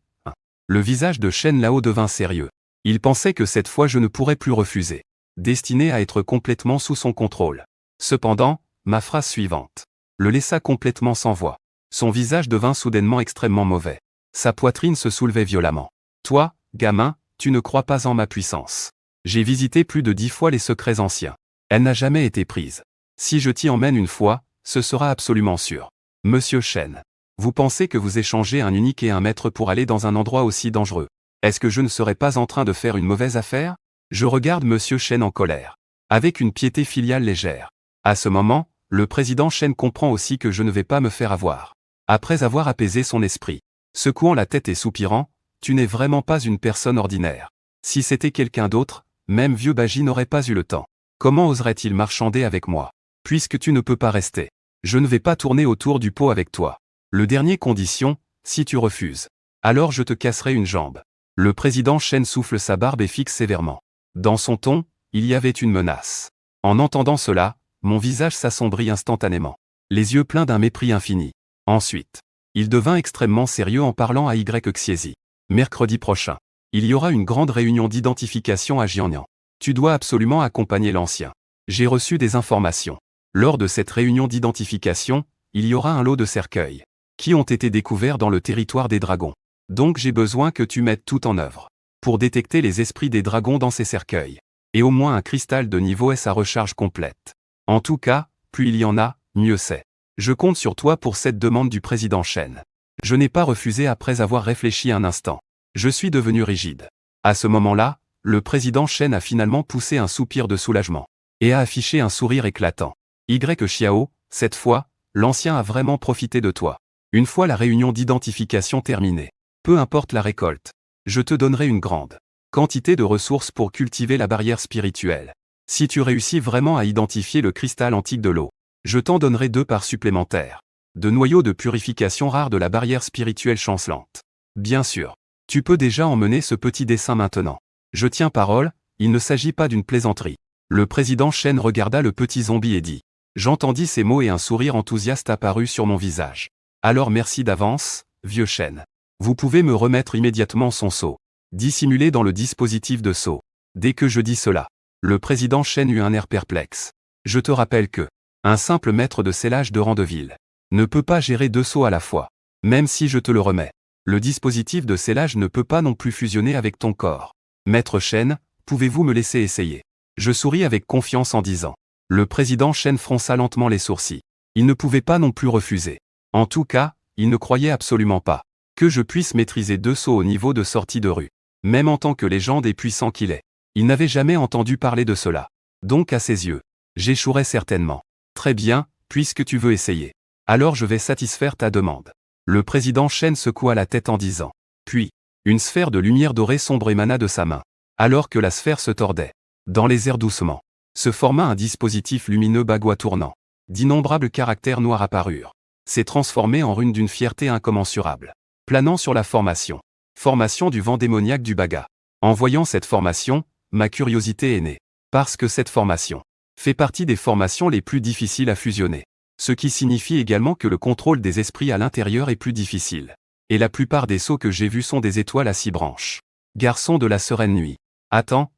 Le visage de Chen Lao devint sérieux. Il pensait que cette fois je ne pourrais plus refuser. Destiné à être complètement sous son contrôle. Cependant, ma phrase suivante le laissa complètement sans voix. Son visage devint soudainement extrêmement mauvais. Sa poitrine se soulevait violemment. Toi, gamin, tu ne crois pas en ma puissance. J'ai visité plus de 10 fois les secrets anciens. Elle n'a jamais été prise. Si je t'y emmène une fois, ce sera absolument sûr. Monsieur Chen, vous pensez que vous échangez un unique et un maître pour aller dans un endroit aussi dangereux. Est-ce que je ne serais pas en train de faire une mauvaise affaire ? Je regarde Monsieur Chen en colère. Avec une piété filiale légère. À ce moment, le président Chen comprend aussi que je ne vais pas me faire avoir. Après avoir apaisé son esprit, secouant la tête et soupirant, tu n'es vraiment pas une personne ordinaire. Si c'était quelqu'un d'autre, même vieux Baji n'aurait pas eu le temps. Comment oserait-il marchander avec moi? Puisque tu ne peux pas rester. Je ne vais pas tourner autour du pot avec toi. Le dernier condition, si tu refuses. Alors je te casserai une jambe. Le président Chen souffle sa barbe et fixe sévèrement. Dans son ton, il y avait une menace. En entendant cela, mon visage s'assombrit instantanément. Les yeux pleins d'un mépris infini. Ensuite, il devint extrêmement sérieux en parlant à Y Xiezi. Mercredi prochain, il y aura une grande réunion d'identification à Jiangnan. Tu dois absolument accompagner l'ancien. J'ai reçu des informations. Lors de cette réunion d'identification, il y aura un lot de cercueils qui ont été découverts dans le territoire des dragons. Donc j'ai besoin que tu mettes tout en œuvre pour détecter les esprits des dragons dans ces cercueils. Et au moins un cristal de niveau S à recharge complète. En tout cas, plus il y en a, mieux c'est. Je compte sur toi pour cette demande du président Chen. Je n'ai pas refusé après avoir réfléchi un instant. Je suis devenu rigide. À ce moment-là, le président Chen a finalement poussé un soupir de soulagement et a affiché un sourire éclatant. Y Xiao, cette fois, l'ancien a vraiment profité de toi. Une fois la réunion d'identification terminée, peu importe la récolte, je te donnerai une grande quantité de ressources pour cultiver la barrière spirituelle. Si tu réussis vraiment à identifier le cristal antique de l'eau, je t'en donnerai 2 parts supplémentaires. De noyaux de purification rares de la barrière spirituelle chancelante. Bien sûr, tu peux déjà emmener ce petit dessin maintenant. Je tiens parole, il ne s'agit pas d'une plaisanterie. Le président Chen regarda le petit zombie et dit. J'entendis ces mots et un sourire enthousiaste apparut sur mon visage. Alors merci d'avance, vieux Chen. Vous pouvez me remettre immédiatement son sceau. Dissimulé dans le dispositif de sceau. Dès que je dis cela, le président Chen eut un air perplexe. Je te rappelle que un simple maître de scellage de Randeville ne peut pas gérer 2 sceaux à la fois. Même si je te le remets, le dispositif de scellage ne peut pas non plus fusionner avec ton corps. Maître Chen, pouvez-vous me laisser essayer? Je souris avec confiance en disant. Le président Chen fronça lentement les sourcils. Il ne pouvait pas non plus refuser. En tout cas, il ne croyait absolument pas que je puisse maîtriser 2 sceaux au niveau de sortie de rue. Même en tant que légende et puissant qu'il est. Il n'avait jamais entendu parler de cela. Donc à ses yeux, j'échouerais certainement. Très bien, puisque tu veux essayer. Alors je vais satisfaire ta demande. Le président Chen secoua la tête en disant. Puis, une sphère de lumière dorée sombre émana de sa main. Alors que la sphère se tordait, dans les airs doucement, se forma un dispositif lumineux bagua tournant. D'innombrables caractères noirs apparurent. S'est transformé en rune d'une fierté incommensurable. Planant sur la formation. Formation du vent démoniaque du Baga. En voyant cette formation, ma curiosité est née. Parce que cette formation fait partie des formations les plus difficiles à fusionner. Ce qui signifie également que le contrôle des esprits à l'intérieur est plus difficile. Et la plupart des sceaux que j'ai vus sont des étoiles à 6 branches. Garçon de la sereine nuit. Attends,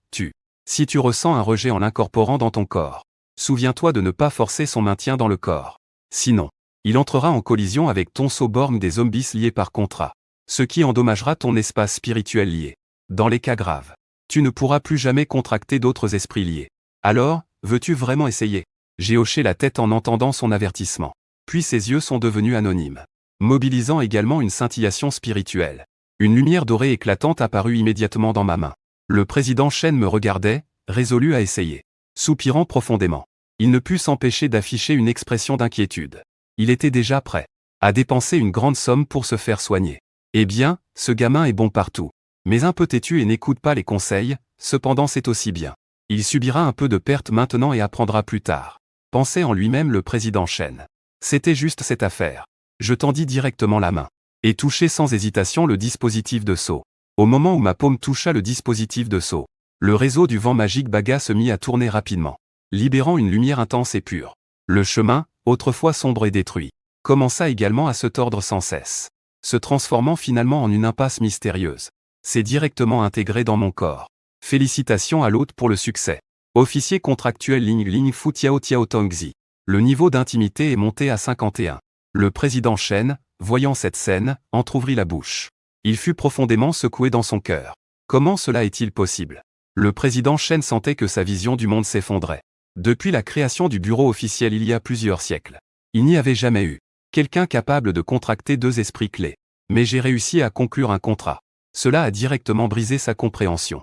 si tu ressens un rejet en l'incorporant dans ton corps, souviens-toi de ne pas forcer son maintien dans le corps. Sinon, il entrera en collision avec ton sceau borne des zombies liés par contrat. Ce qui endommagera ton espace spirituel lié. Dans les cas graves, tu ne pourras plus jamais contracter d'autres esprits liés. Alors, veux-tu vraiment essayer? J'ai hoché la tête en entendant son avertissement. Puis ses yeux sont devenus anonymes, mobilisant également une scintillation spirituelle. Une lumière dorée éclatante apparut immédiatement dans ma main. Le président Chen me regardait, résolu à essayer. Soupirant profondément. Il ne put s'empêcher d'afficher une expression d'inquiétude. Il était déjà prêt à dépenser une grande somme pour se faire soigner. Eh bien, ce gamin est bon partout. Mais un peu têtu et n'écoute pas les conseils, cependant c'est aussi bien. Il subira un peu de perte maintenant et apprendra plus tard. Pensait en lui-même le président Chen. C'était juste cette affaire. Je tendis directement la main. Et touchai sans hésitation le dispositif de sceau. Au moment où ma paume toucha le dispositif de sceau, le réseau du vent magique Baga se mit à tourner rapidement, libérant une lumière intense et pure. Le chemin, autrefois sombre et détruit, commença également à se tordre sans cesse, se transformant finalement en une impasse mystérieuse. C'est directement intégré dans mon corps. Félicitations à l'hôte pour le succès. Officier contractuel Ling Fu Tiao Tiao Tongzi. Le niveau d'intimité est monté à 51. Le président Chen, voyant cette scène, entr'ouvrit la bouche. Il fut profondément secoué dans son cœur. Comment cela est-il possible? Le président Chen sentait que sa vision du monde s'effondrait. Depuis la création du bureau officiel il y a plusieurs siècles, il n'y avait jamais eu quelqu'un capable de contracter 2 esprits clés. Mais j'ai réussi à conclure un contrat. Cela a directement brisé sa compréhension.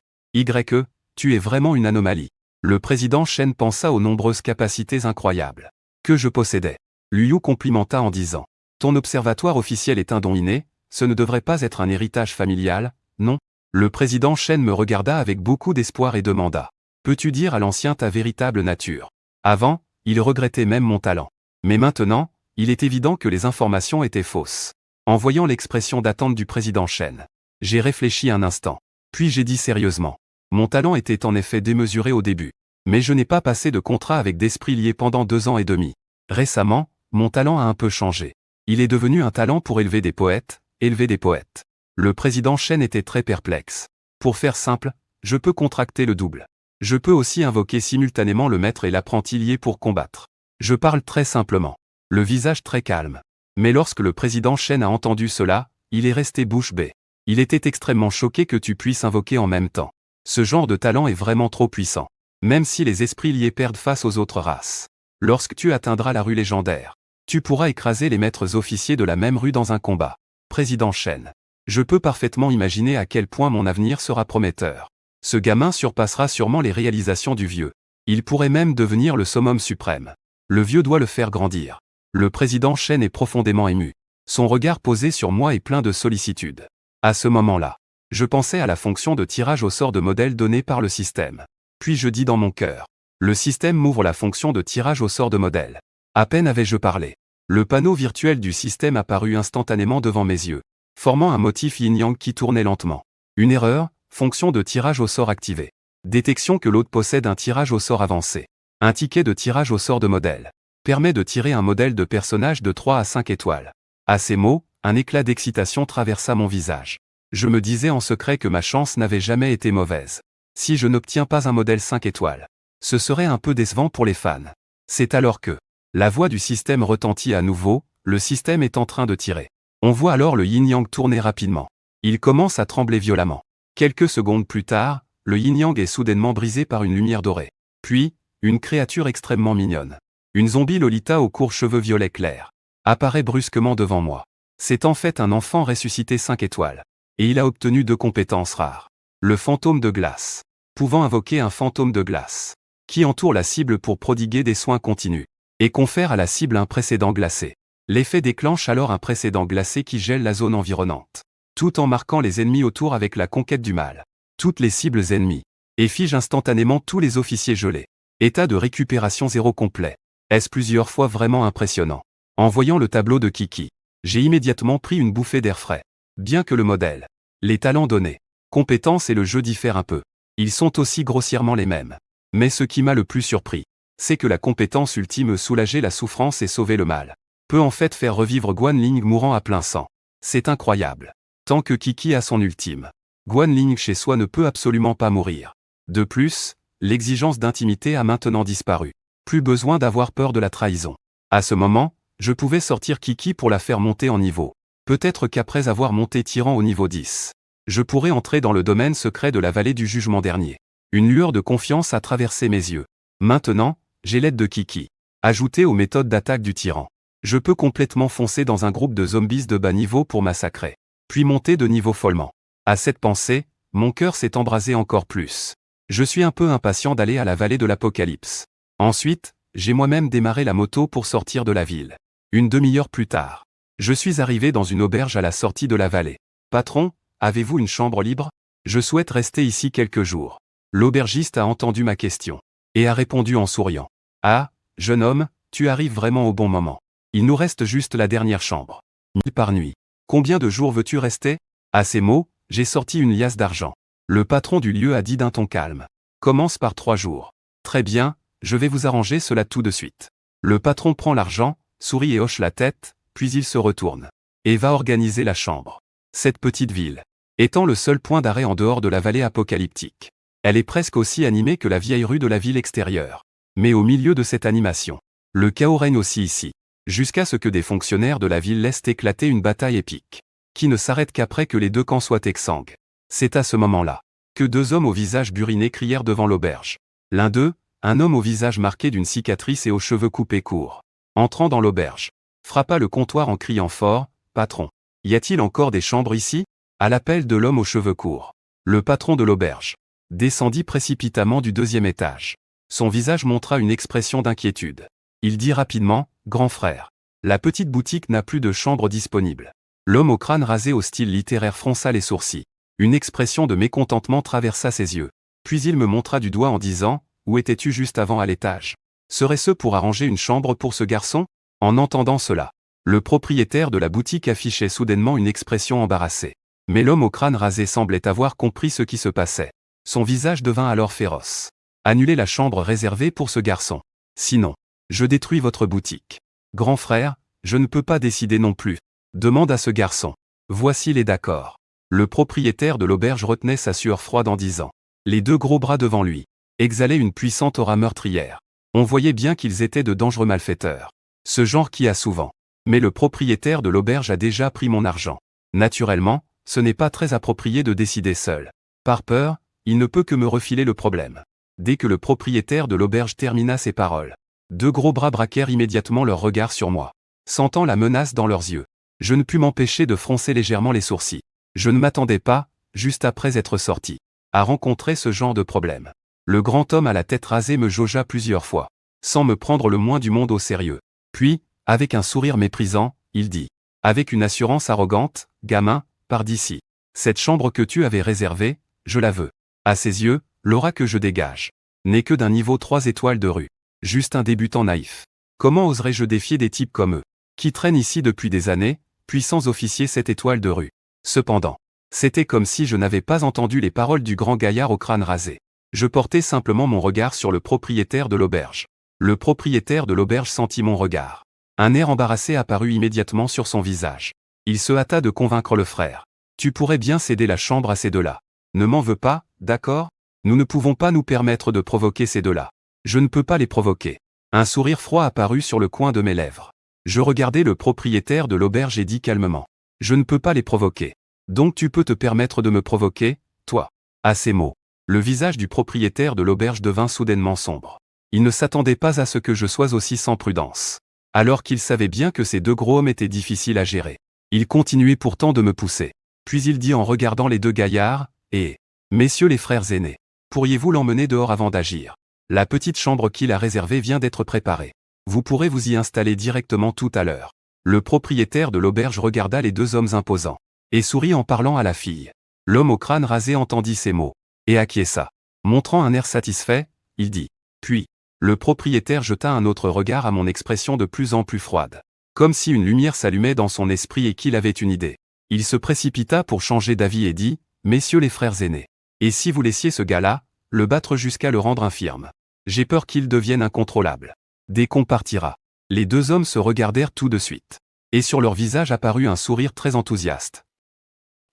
Tu es vraiment une anomalie. Le président Chen pensa aux nombreuses capacités incroyables que je possédais. Liu complimenta en disant. Ton observatoire officiel est un don inné, ce ne devrait pas être un héritage familial, non? Le président Chen me regarda avec beaucoup d'espoir et demanda. Peux-tu dire à l'ancien ta véritable nature? Avant, il regrettait même mon talent. Mais maintenant, il est évident que les informations étaient fausses. En voyant l'expression d'attente du président Chen, j'ai réfléchi un instant. Puis j'ai dit sérieusement. Mon talent était en effet démesuré au début. Mais je n'ai pas passé de contrat avec d'esprit lié pendant 2 ans et demi. Récemment, mon talent a un peu changé. Il est devenu un talent pour élever des poètes. Le président Chen était très perplexe. Pour faire simple, je peux contracter le double. Je peux aussi invoquer simultanément le maître et l'apprenti liés pour combattre. Je parle très simplement. Le visage très calme. Mais lorsque le président Chen a entendu cela, il est resté bouche bée. Il était extrêmement choqué que tu puisses invoquer en même temps. Ce genre de talent est vraiment trop puissant. Même si les esprits liés perdent face aux autres races. Lorsque tu atteindras la rue légendaire, tu pourras écraser les maîtres officiers de la même rue dans un combat. Président Chen. Je peux parfaitement imaginer à quel point mon avenir sera prometteur. Ce gamin surpassera sûrement les réalisations du vieux. Il pourrait même devenir le summum suprême. Le vieux doit le faire grandir. Le président Chen est profondément ému. Son regard posé sur moi est plein de sollicitude. À ce moment-là, je pensais à la fonction de tirage au sort de modèle donnée par le système. Puis je dis dans mon cœur. Le système m'ouvre la fonction de tirage au sort de modèle. À peine avais-je parlé. Le panneau virtuel du système apparut instantanément devant mes yeux, formant un motif yin-yang qui tournait lentement. Une erreur, fonction de tirage au sort activée. Détection que l'hôte possède un tirage au sort avancé. Un ticket de tirage au sort de modèle. Permet de tirer un modèle de personnage de 3 à 5 étoiles. À ces mots, un éclat d'excitation traversa mon visage. Je me disais en secret que ma chance n'avait jamais été mauvaise. Si je n'obtiens pas un modèle 5 étoiles, ce serait un peu décevant pour les fans. C'est alors que la voix du système retentit à nouveau, le système est en train de tirer. On voit alors le yin-yang tourner rapidement. Il commence à trembler violemment. Quelques secondes plus tard, le yin-yang est soudainement brisé par une lumière dorée. Puis, une créature extrêmement mignonne. Une zombie Lolita aux courts cheveux violets clairs apparaît brusquement devant moi. C'est en fait un enfant ressuscité 5 étoiles. Et il a obtenu 2 compétences rares. Le fantôme de glace. Pouvant invoquer un fantôme de glace. Qui entoure la cible pour prodiguer des soins continus. Et confère à la cible un précédent glacé. L'effet déclenche alors un précédent glacé qui gèle la zone environnante. Tout en marquant les ennemis autour avec la conquête du mal. Toutes les cibles ennemies. Et fige instantanément tous les officiers gelés. État de récupération 0 complet. Est-ce plusieurs fois vraiment impressionnant? En voyant le tableau de Kiki, j'ai immédiatement pris une bouffée d'air frais. Bien que le modèle, les talents donnés, compétences et le jeu diffèrent un peu. Ils sont aussi grossièrement les mêmes. Mais ce qui m'a le plus surpris, c'est que la compétence ultime soulager la souffrance et sauver le mal peut en fait faire revivre Guan Ling mourant à plein sang. C'est incroyable. Tant que Kiki a son ultime, Guan Ling chez soi ne peut absolument pas mourir. De plus, l'exigence d'intimité a maintenant disparu. Plus besoin d'avoir peur de la trahison. À ce moment, je pouvais sortir Kiki pour la faire monter en niveau. Peut-être qu'après avoir monté Tyran au niveau 10, je pourrais entrer dans le domaine secret de la vallée du jugement dernier. Une lueur de confiance a traversé mes yeux. Maintenant, j'ai l'aide de Kiki. Ajoutée aux méthodes d'attaque du tyran. Je peux complètement foncer dans un groupe de zombies de bas niveau pour massacrer. Puis monter de niveau follement. À cette pensée, mon cœur s'est embrasé encore plus. Je suis un peu impatient d'aller à la vallée de l'Apocalypse. Ensuite, j'ai moi-même démarré la moto pour sortir de la ville. Une demi-heure plus tard, je suis arrivé dans une auberge à la sortie de la vallée. Patron, avez-vous une chambre libre? Je souhaite rester ici quelques jours. L'aubergiste a entendu ma question et a répondu en souriant. Ah, jeune homme, tu arrives vraiment au bon moment. Il nous reste juste la dernière chambre. 1000 par nuit. Combien de jours veux-tu rester? À ces mots, j'ai sorti une liasse d'argent. Le patron du lieu a dit d'un ton calme. Commence par 3 jours. Très bien, je vais vous arranger cela tout de suite. Le patron prend l'argent, sourit et hoche la tête, puis il se retourne et va organiser la chambre. Cette petite ville étant le seul point d'arrêt en dehors de la vallée apocalyptique. Elle est presque aussi animée que la vieille rue de la ville extérieure. Mais au milieu de cette animation, le chaos règne aussi ici, jusqu'à ce que des fonctionnaires de la ville laissent éclater une bataille épique, qui ne s'arrête qu'après que les 2 camps soient exsangues. C'est à ce moment-là que 2 hommes au visage buriné crièrent devant l'auberge. L'un d'eux, un homme au visage marqué d'une cicatrice et aux cheveux coupés courts, entrant dans l'auberge, frappa le comptoir en criant fort, « Patron, y a-t-il encore des chambres ici ?» À l'appel de l'homme aux cheveux courts, le patron de l'auberge descendit précipitamment du 2e étage. Son visage montra une expression d'inquiétude. Il dit rapidement, « Grand frère, la petite boutique n'a plus de chambre disponible. L'homme au crâne rasé au style littéraire fronça les sourcils. Une expression de mécontentement traversa ses yeux. Puis il me montra du doigt en disant « Où étais-tu juste avant à l'étage ? Serait-ce pour arranger une chambre pour ce garçon ?» En entendant cela, le propriétaire de la boutique affichait soudainement une expression embarrassée. Mais l'homme au crâne rasé semblait avoir compris ce qui se passait. Son visage devint alors féroce. « Annulez la chambre réservée pour ce garçon. Sinon, je détruis votre boutique. Grand frère, je ne peux pas décider non plus. Demande à ce garçon. Voici les d'accord. » Le propriétaire de l'auberge retenait sa sueur froide en disant. Les deux gros bras devant lui exhalaient une puissante aura meurtrière. On voyait bien qu'ils étaient de dangereux malfaiteurs. Ce genre qui a souvent. Mais le propriétaire de l'auberge a déjà pris mon argent. Naturellement, ce n'est pas très approprié de décider seul. Par peur, il ne peut que me refiler le problème. Dès que le propriétaire de l'auberge termina ces paroles, deux gros bras braquèrent immédiatement leur regard sur moi. Sentant la menace dans leurs yeux, je ne pus m'empêcher de froncer légèrement les sourcils. Je ne m'attendais pas, juste après être sorti, à rencontrer ce genre de problème. Le grand homme à la tête rasée me jaugea plusieurs fois, sans me prendre le moins du monde au sérieux. Puis, avec un sourire méprisant, il dit, avec une assurance arrogante, « Gamin, pars d'ici. Cette chambre que tu avais réservée, je la veux. » À ses yeux, l'aura que je dégage n'est que d'un niveau 3 étoiles de rue. Juste un débutant naïf. Comment oserais-je défier des types comme eux, qui traînent ici depuis des années, puissants officiers 7 étoiles de rue. Cependant, c'était comme si je n'avais pas entendu les paroles du grand gaillard au crâne rasé. Je portais simplement mon regard sur le propriétaire de l'auberge. Le propriétaire de l'auberge sentit mon regard. Un air embarrassé apparut immédiatement sur son visage. Il se hâta de convaincre le frère. Tu pourrais bien céder la chambre à ces deux-là. Ne m'en veux pas, d'accord ? Nous ne pouvons pas nous permettre de provoquer ces deux-là. Je ne peux pas les provoquer. Un sourire froid apparut sur le coin de mes lèvres. Je regardai le propriétaire de l'auberge et dis calmement. Je ne peux pas les provoquer. Donc tu peux te permettre de me provoquer, toi. À ces mots, le visage du propriétaire de l'auberge devint soudainement sombre. Il ne s'attendait pas à ce que je sois aussi sans prudence. Alors qu'il savait bien que ces deux gros hommes étaient difficiles à gérer. Il continuait pourtant de me pousser. Puis il dit en regardant les deux gaillards, « Eh, messieurs les frères aînés, pourriez-vous l'emmener dehors avant d'agir ? La petite chambre qu'il a réservée vient d'être préparée. Vous pourrez vous y installer directement tout à l'heure. » Le propriétaire de l'auberge regarda les deux hommes imposants, et sourit en parlant à la fille. L'homme au crâne rasé entendit ces mots, et acquiesça. Montrant un air satisfait, il dit. Puis, le propriétaire jeta un autre regard à mon expression de plus en plus froide. Comme si une lumière s'allumait dans son esprit et qu'il avait une idée. Il se précipita pour changer d'avis et dit, « Messieurs les frères aînés, et si vous laissiez ce gars-là, le battre jusqu'à le rendre infirme. J'ai peur qu'il devienne incontrôlable. Dès qu'on partira. » Les deux hommes se regardèrent tout de suite. Et sur leur visage apparut un sourire très enthousiaste.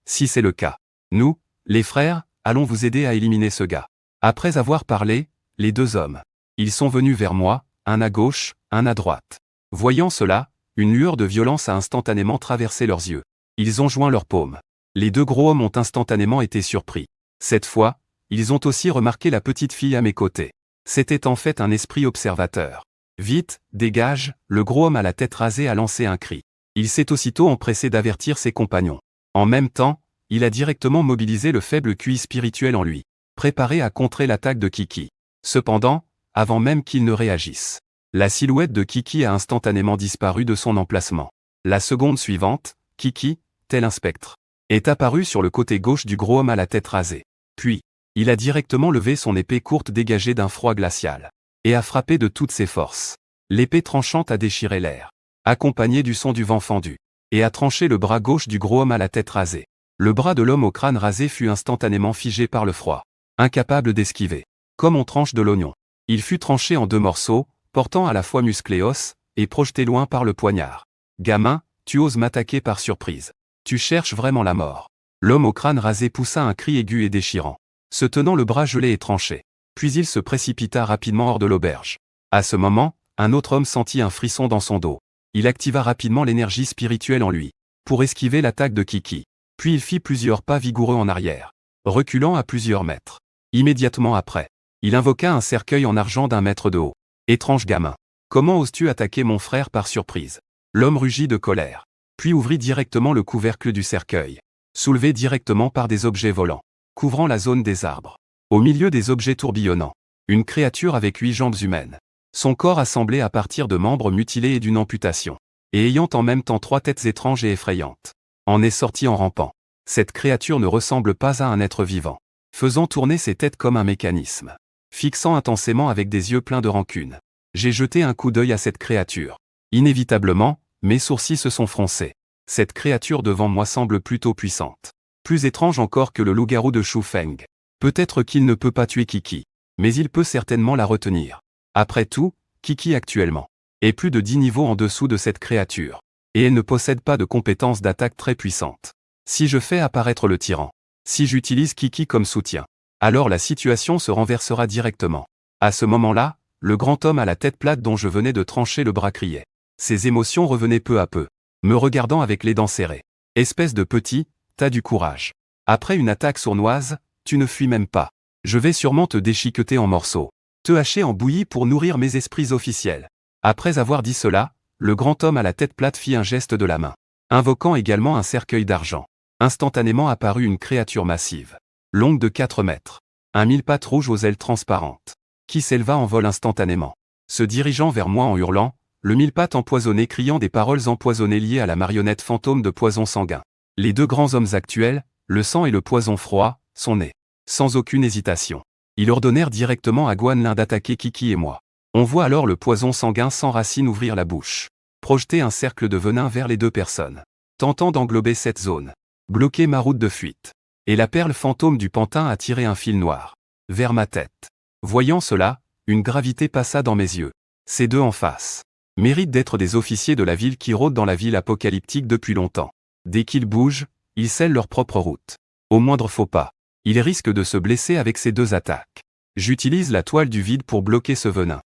Si c'est le cas, nous, les frères, allons vous aider à éliminer ce gars. Après avoir parlé, les deux hommes. Ils sont venus vers moi, un à gauche, un à droite. Voyant cela, une lueur de violence a instantanément traversé leurs yeux. Ils ont joint leurs paumes. Les deux gros hommes ont instantanément été surpris. Cette fois, ils ont aussi remarqué la petite fille à mes côtés. C'était en fait un esprit observateur. Vite, dégage, le gros homme à la tête rasée a lancé un cri. Il s'est aussitôt empressé d'avertir ses compagnons. En même temps, il a directement mobilisé le faible QI spirituel en lui, préparé à contrer l'attaque de Kiki. Cependant, avant même qu'il ne réagisse, la silhouette de Kiki a instantanément disparu de son emplacement. La seconde suivante, Kiki, tel un spectre, est apparu sur le côté gauche du gros homme à la tête rasée. Puis, il a directement levé son épée courte dégagée d'un froid glacial. Et a frappé de toutes ses forces. L'épée tranchante a déchiré l'air, accompagné du son du vent fendu, et a tranché le bras gauche du gros homme à la tête rasée. Le bras de l'homme au crâne rasé fut instantanément figé par le froid, incapable d'esquiver. Comme on tranche de l'oignon. Il fut tranché en deux morceaux, portant à la fois musclé os, et projeté loin par le poignard. Gamin, tu oses m'attaquer par surprise. Tu cherches vraiment la mort. L'homme au crâne rasé poussa un cri aigu et déchirant, se tenant le bras gelé et tranché. Puis il se précipita rapidement hors de l'auberge. À ce moment, un autre homme sentit un frisson dans son dos. Il activa rapidement l'énergie spirituelle en lui, pour esquiver l'attaque de Kiki. Puis il fit plusieurs pas vigoureux en arrière, reculant à plusieurs mètres. Immédiatement après, il invoqua un cercueil en argent d'1 mètre de haut. Étrange gamin. Comment oses-tu attaquer mon frère par surprise ? L'homme rugit de colère, puis ouvrit directement le couvercle du cercueil, soulevé directement par des objets volants, couvrant la zone des arbres. Au milieu des objets tourbillonnants, une créature avec 8 jambes humaines. Son corps assemblé à partir de membres mutilés et d'une amputation, et ayant en même temps 3 têtes étranges et effrayantes. en est sorti en rampant. Cette créature ne ressemble pas à un être vivant, faisant tourner ses têtes comme un mécanisme, fixant intensément avec des yeux pleins de rancune. J'ai jeté un coup d'œil à cette créature. Inévitablement, mes sourcils se sont froncés. Cette créature devant moi semble plutôt puissante. Plus étrange encore que le loup-garou de Shu Feng. Peut-être qu'il ne peut pas tuer Kiki, mais il peut certainement la retenir. Après tout, Kiki actuellement est plus de 10 niveaux en dessous de cette créature, et elle ne possède pas de compétences d'attaque très puissantes. Si je fais apparaître le tyran, si j'utilise Kiki comme soutien, alors la situation se renversera directement. À ce moment-là, le grand homme à la tête plate dont je venais de trancher le bras criait. Ses émotions revenaient peu à peu, me regardant avec les dents serrées. Espèce de petit, t'as du courage. Après une attaque sournoise, tu ne fuis même pas. Je vais sûrement te déchiqueter en morceaux, te hacher en bouillie pour nourrir mes esprits officiels. Après avoir dit cela, le grand homme à la tête plate fit un geste de la main, invoquant également un cercueil d'argent. Instantanément apparut une créature massive, longue de 4 mètres, un mille-pattes rouge aux ailes transparentes, qui s'éleva en vol instantanément, se dirigeant vers moi en hurlant, le mille-pattes empoisonné criant des paroles empoisonnées liées à la marionnette fantôme de poison sanguin. Les deux grands hommes actuels, le sang et le poison froid, sont nés. Sans aucune hésitation. Ils ordonnèrent directement à Guan Lin d'attaquer Kiki et moi. On voit alors le poison sanguin sans racine ouvrir la bouche, projeter un cercle de venin vers les deux personnes, tentant d'englober cette zone, bloquer ma route de fuite. Et la perle fantôme du pantin a tiré un fil noir vers ma tête. Voyant cela, une gravité passa dans mes yeux. Ces deux en face méritent d'être des officiers de la ville qui rôdent dans la ville apocalyptique depuis longtemps. Dès qu'ils bougent, ils scellent leur propre route. Au moindre faux pas, ils risquent de se blesser avec ces deux attaques. J'utilise la toile du vide pour bloquer ce venin.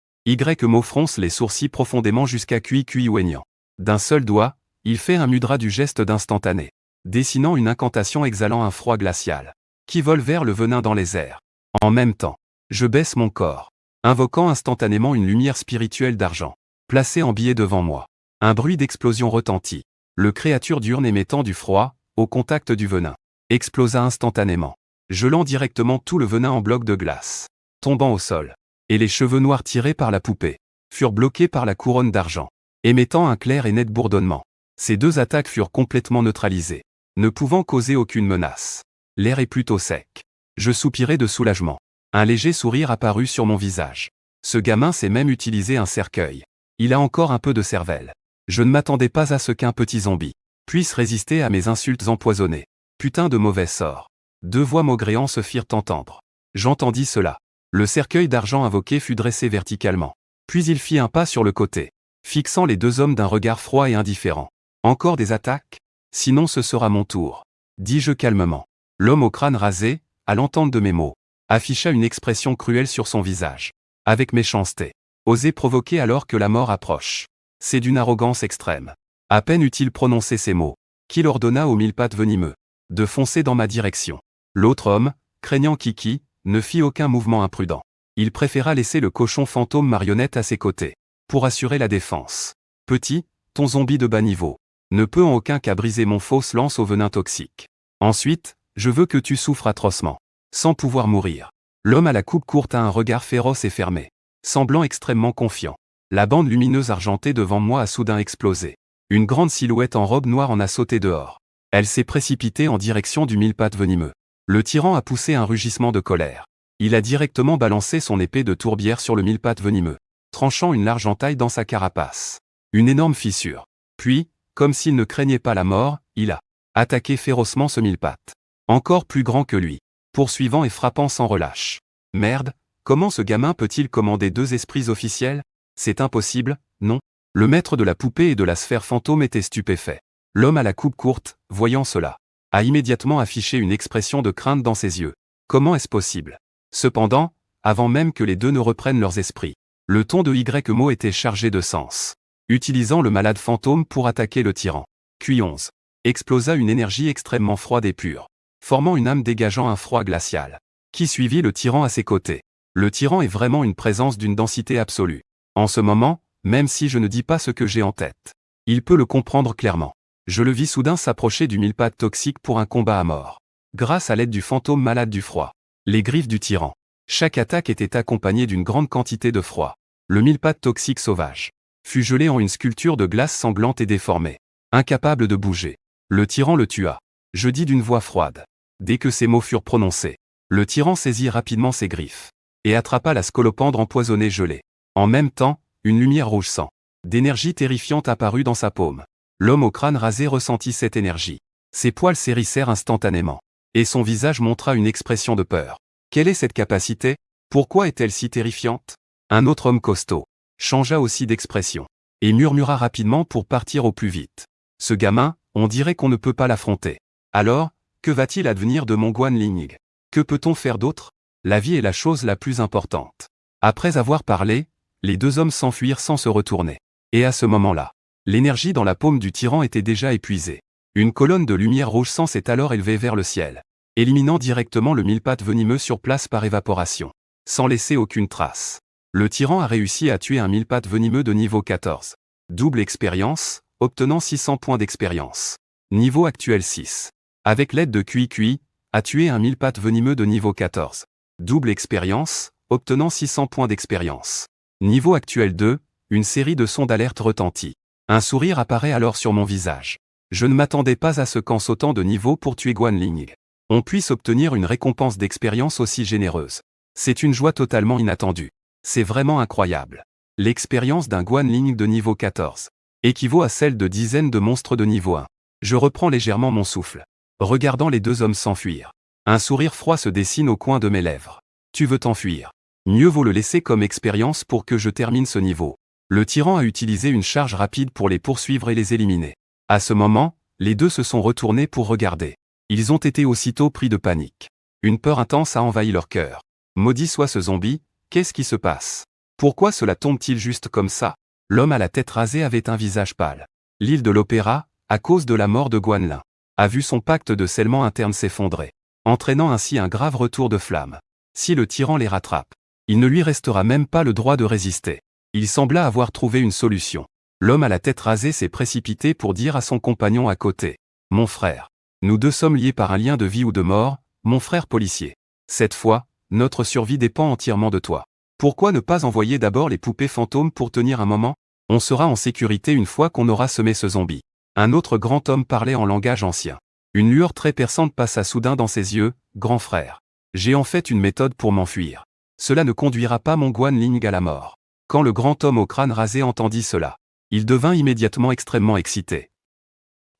Mo fronce les sourcils profondément jusqu'à Kui Wenyan. D'un seul doigt, il fait un mudra du geste d'instantané, dessinant une incantation exhalant un froid glacial, qui vole vers le venin dans les airs. En même temps, je baisse mon corps, invoquant instantanément une lumière spirituelle d'argent, placée en biais devant moi. Un bruit d'explosion retentit. Le créature diurne émettant du froid, au contact du venin, explosa instantanément, gelant directement tout le venin en blocs de glace, tombant au sol. Et les cheveux noirs tirés par la poupée furent bloqués par la couronne d'argent, émettant un clair et net bourdonnement. Ces deux attaques furent complètement neutralisées, ne pouvant causer aucune menace. L'air est plutôt sec. Je soupirai de soulagement. Un léger sourire apparut sur mon visage. Ce gamin sait même utiliser un cercueil. Il a encore un peu de cervelle. Je ne m'attendais pas à ce qu'un petit zombie puisse résister à mes insultes empoisonnées. Putain de mauvais sort. Deux voix maugréant se firent entendre. J'entendis cela. Le cercueil d'argent invoqué fut dressé verticalement. Puis il fit un pas sur le côté, fixant les deux hommes d'un regard froid et indifférent. Encore des attaques? Sinon ce sera mon tour, dis-je calmement. L'homme au crâne rasé, à l'entente de mes mots, afficha une expression cruelle sur son visage. Avec méchanceté. Oser provoquer alors que la mort approche. C'est d'une arrogance extrême. À peine eut-il prononcé ces mots, qu'il ordonna au mille-pattes venimeux de foncer dans ma direction. L'autre homme, craignant Kiki, ne fit aucun mouvement imprudent. Il préféra laisser le cochon fantôme marionnette à ses côtés, pour assurer la défense. Petit, ton zombie de bas niveau ne peut en aucun cas briser mon fausse lance au venin toxique. Ensuite, je veux que tu souffres atrocement, sans pouvoir mourir. L'homme à la coupe courte a un regard féroce et fermé, semblant extrêmement confiant. La bande lumineuse argentée devant moi a soudain explosé. Une grande silhouette en robe noire en a sauté dehors. Elle s'est précipitée en direction du mille-pattes venimeux. Le tyran a poussé un rugissement de colère. Il a directement balancé son épée de tourbière sur le mille-pattes venimeux, tranchant une large entaille dans sa carapace. Une énorme fissure. Puis, comme s'il ne craignait pas la mort, il a attaqué férocement ce mille-pattes. Encore plus grand que lui, poursuivant et frappant sans relâche. Merde, comment ce gamin peut-il commander deux esprits officiels? C'est impossible, non? Le maître de la poupée et de la sphère fantôme était stupéfait. L'homme à la coupe courte, voyant cela, a immédiatement affiché une expression de crainte dans ses yeux. Comment est-ce possible? Cependant, avant même que les deux ne reprennent leurs esprits, le ton de Mo était chargé de sens. Utilisant le malade fantôme pour attaquer le tyran, Q11 explosa une énergie extrêmement froide et pure, formant une âme dégageant un froid glacial, qui suivit le tyran à ses côtés. Le tyran est vraiment une présence d'une densité absolue. En ce moment, même si je ne dis pas ce que j'ai en tête, il peut le comprendre clairement. Je le vis soudain s'approcher du mille-pattes toxique pour un combat à mort. Grâce à l'aide du fantôme malade du froid, les griffes du tyran. Chaque attaque était accompagnée d'une grande quantité de froid. Le mille-pattes toxique sauvage fut gelé en une sculpture de glace sanglante et déformée, incapable de bouger. Le tyran le tua. Je dis d'une voix froide. Dès que ces mots furent prononcés, le tyran saisit rapidement ses griffes et attrapa la scolopendre empoisonnée gelée. En même temps, une lumière rouge sang d'énergie terrifiante apparut dans sa paume. L'homme au crâne rasé ressentit cette énergie. Ses poils s'hérissèrent instantanément, et son visage montra une expression de peur. Quelle est cette capacité? Pourquoi est-elle si terrifiante? Un autre homme costaud changea aussi d'expression, et murmura rapidement pour partir au plus vite. Ce gamin, on dirait qu'on ne peut pas l'affronter. Alors, que va-t-il advenir de mon Guan Ling? Que peut-on faire d'autre? La vie est la chose la plus importante. Après avoir parlé, les deux hommes s'enfuirent sans se retourner. Et à ce moment-là, l'énergie dans la paume du tyran était déjà épuisée. Une colonne de lumière rouge sang s'est alors élevée vers le ciel, éliminant directement le mille-pattes venimeux sur place par évaporation, sans laisser aucune trace. Le tyran a réussi à tuer un mille-pattes venimeux de niveau 14. Double expérience, obtenant 600 points d'expérience. Niveau actuel 6. Avec l'aide de QI, a tué un mille-pattes venimeux de niveau 14. Double expérience, obtenant 600 points d'expérience. Niveau actuel 2, une série de sons d'alerte retentit. Un sourire apparaît alors sur mon visage. Je ne m'attendais pas à ce qu'en sautant de niveau pour tuer Guan Ling, on puisse obtenir une récompense d'expérience aussi généreuse. C'est une joie totalement inattendue. C'est vraiment incroyable. L'expérience d'un Guan Ling de niveau 14 équivaut à celle de dizaines de monstres de niveau 1. Je reprends légèrement mon souffle, regardant les deux hommes s'enfuir. Un sourire froid se dessine au coin de mes lèvres. Tu veux t'enfuir? Mieux vaut le laisser comme expérience pour que je termine ce niveau. Le tyran a utilisé une charge rapide pour les poursuivre et les éliminer. À ce moment, les deux se sont retournés pour regarder. Ils ont été aussitôt pris de panique. Une peur intense a envahi leur cœur. Maudit soit ce zombie, qu'est-ce qui se passe? Pourquoi cela tombe-t-il juste comme ça? L'homme à la tête rasée avait un visage pâle. L'île de l'Opéra, à cause de la mort de Guan Lin, a vu son pacte de scellement interne s'effondrer, entraînant ainsi un grave retour de flamme. Si le tyran les rattrape, il ne lui restera même pas le droit de résister. Il sembla avoir trouvé une solution. L'homme à la tête rasée s'est précipité pour dire à son compagnon à côté. « Mon frère, nous deux sommes liés par un lien de vie ou de mort, mon frère policier. Cette fois, notre survie dépend entièrement de toi. Pourquoi ne pas envoyer d'abord les poupées fantômes pour tenir un moment? On sera en sécurité une fois qu'on aura semé ce zombie. » Un autre grand homme parlait en langage ancien. Une lueur très perçante passa soudain dans ses yeux. « Grand frère, j'ai en fait une méthode pour m'enfuir. Cela ne conduira pas mon Guan Ling à la mort. » Quand le grand homme au crâne rasé entendit cela, il devint immédiatement extrêmement excité.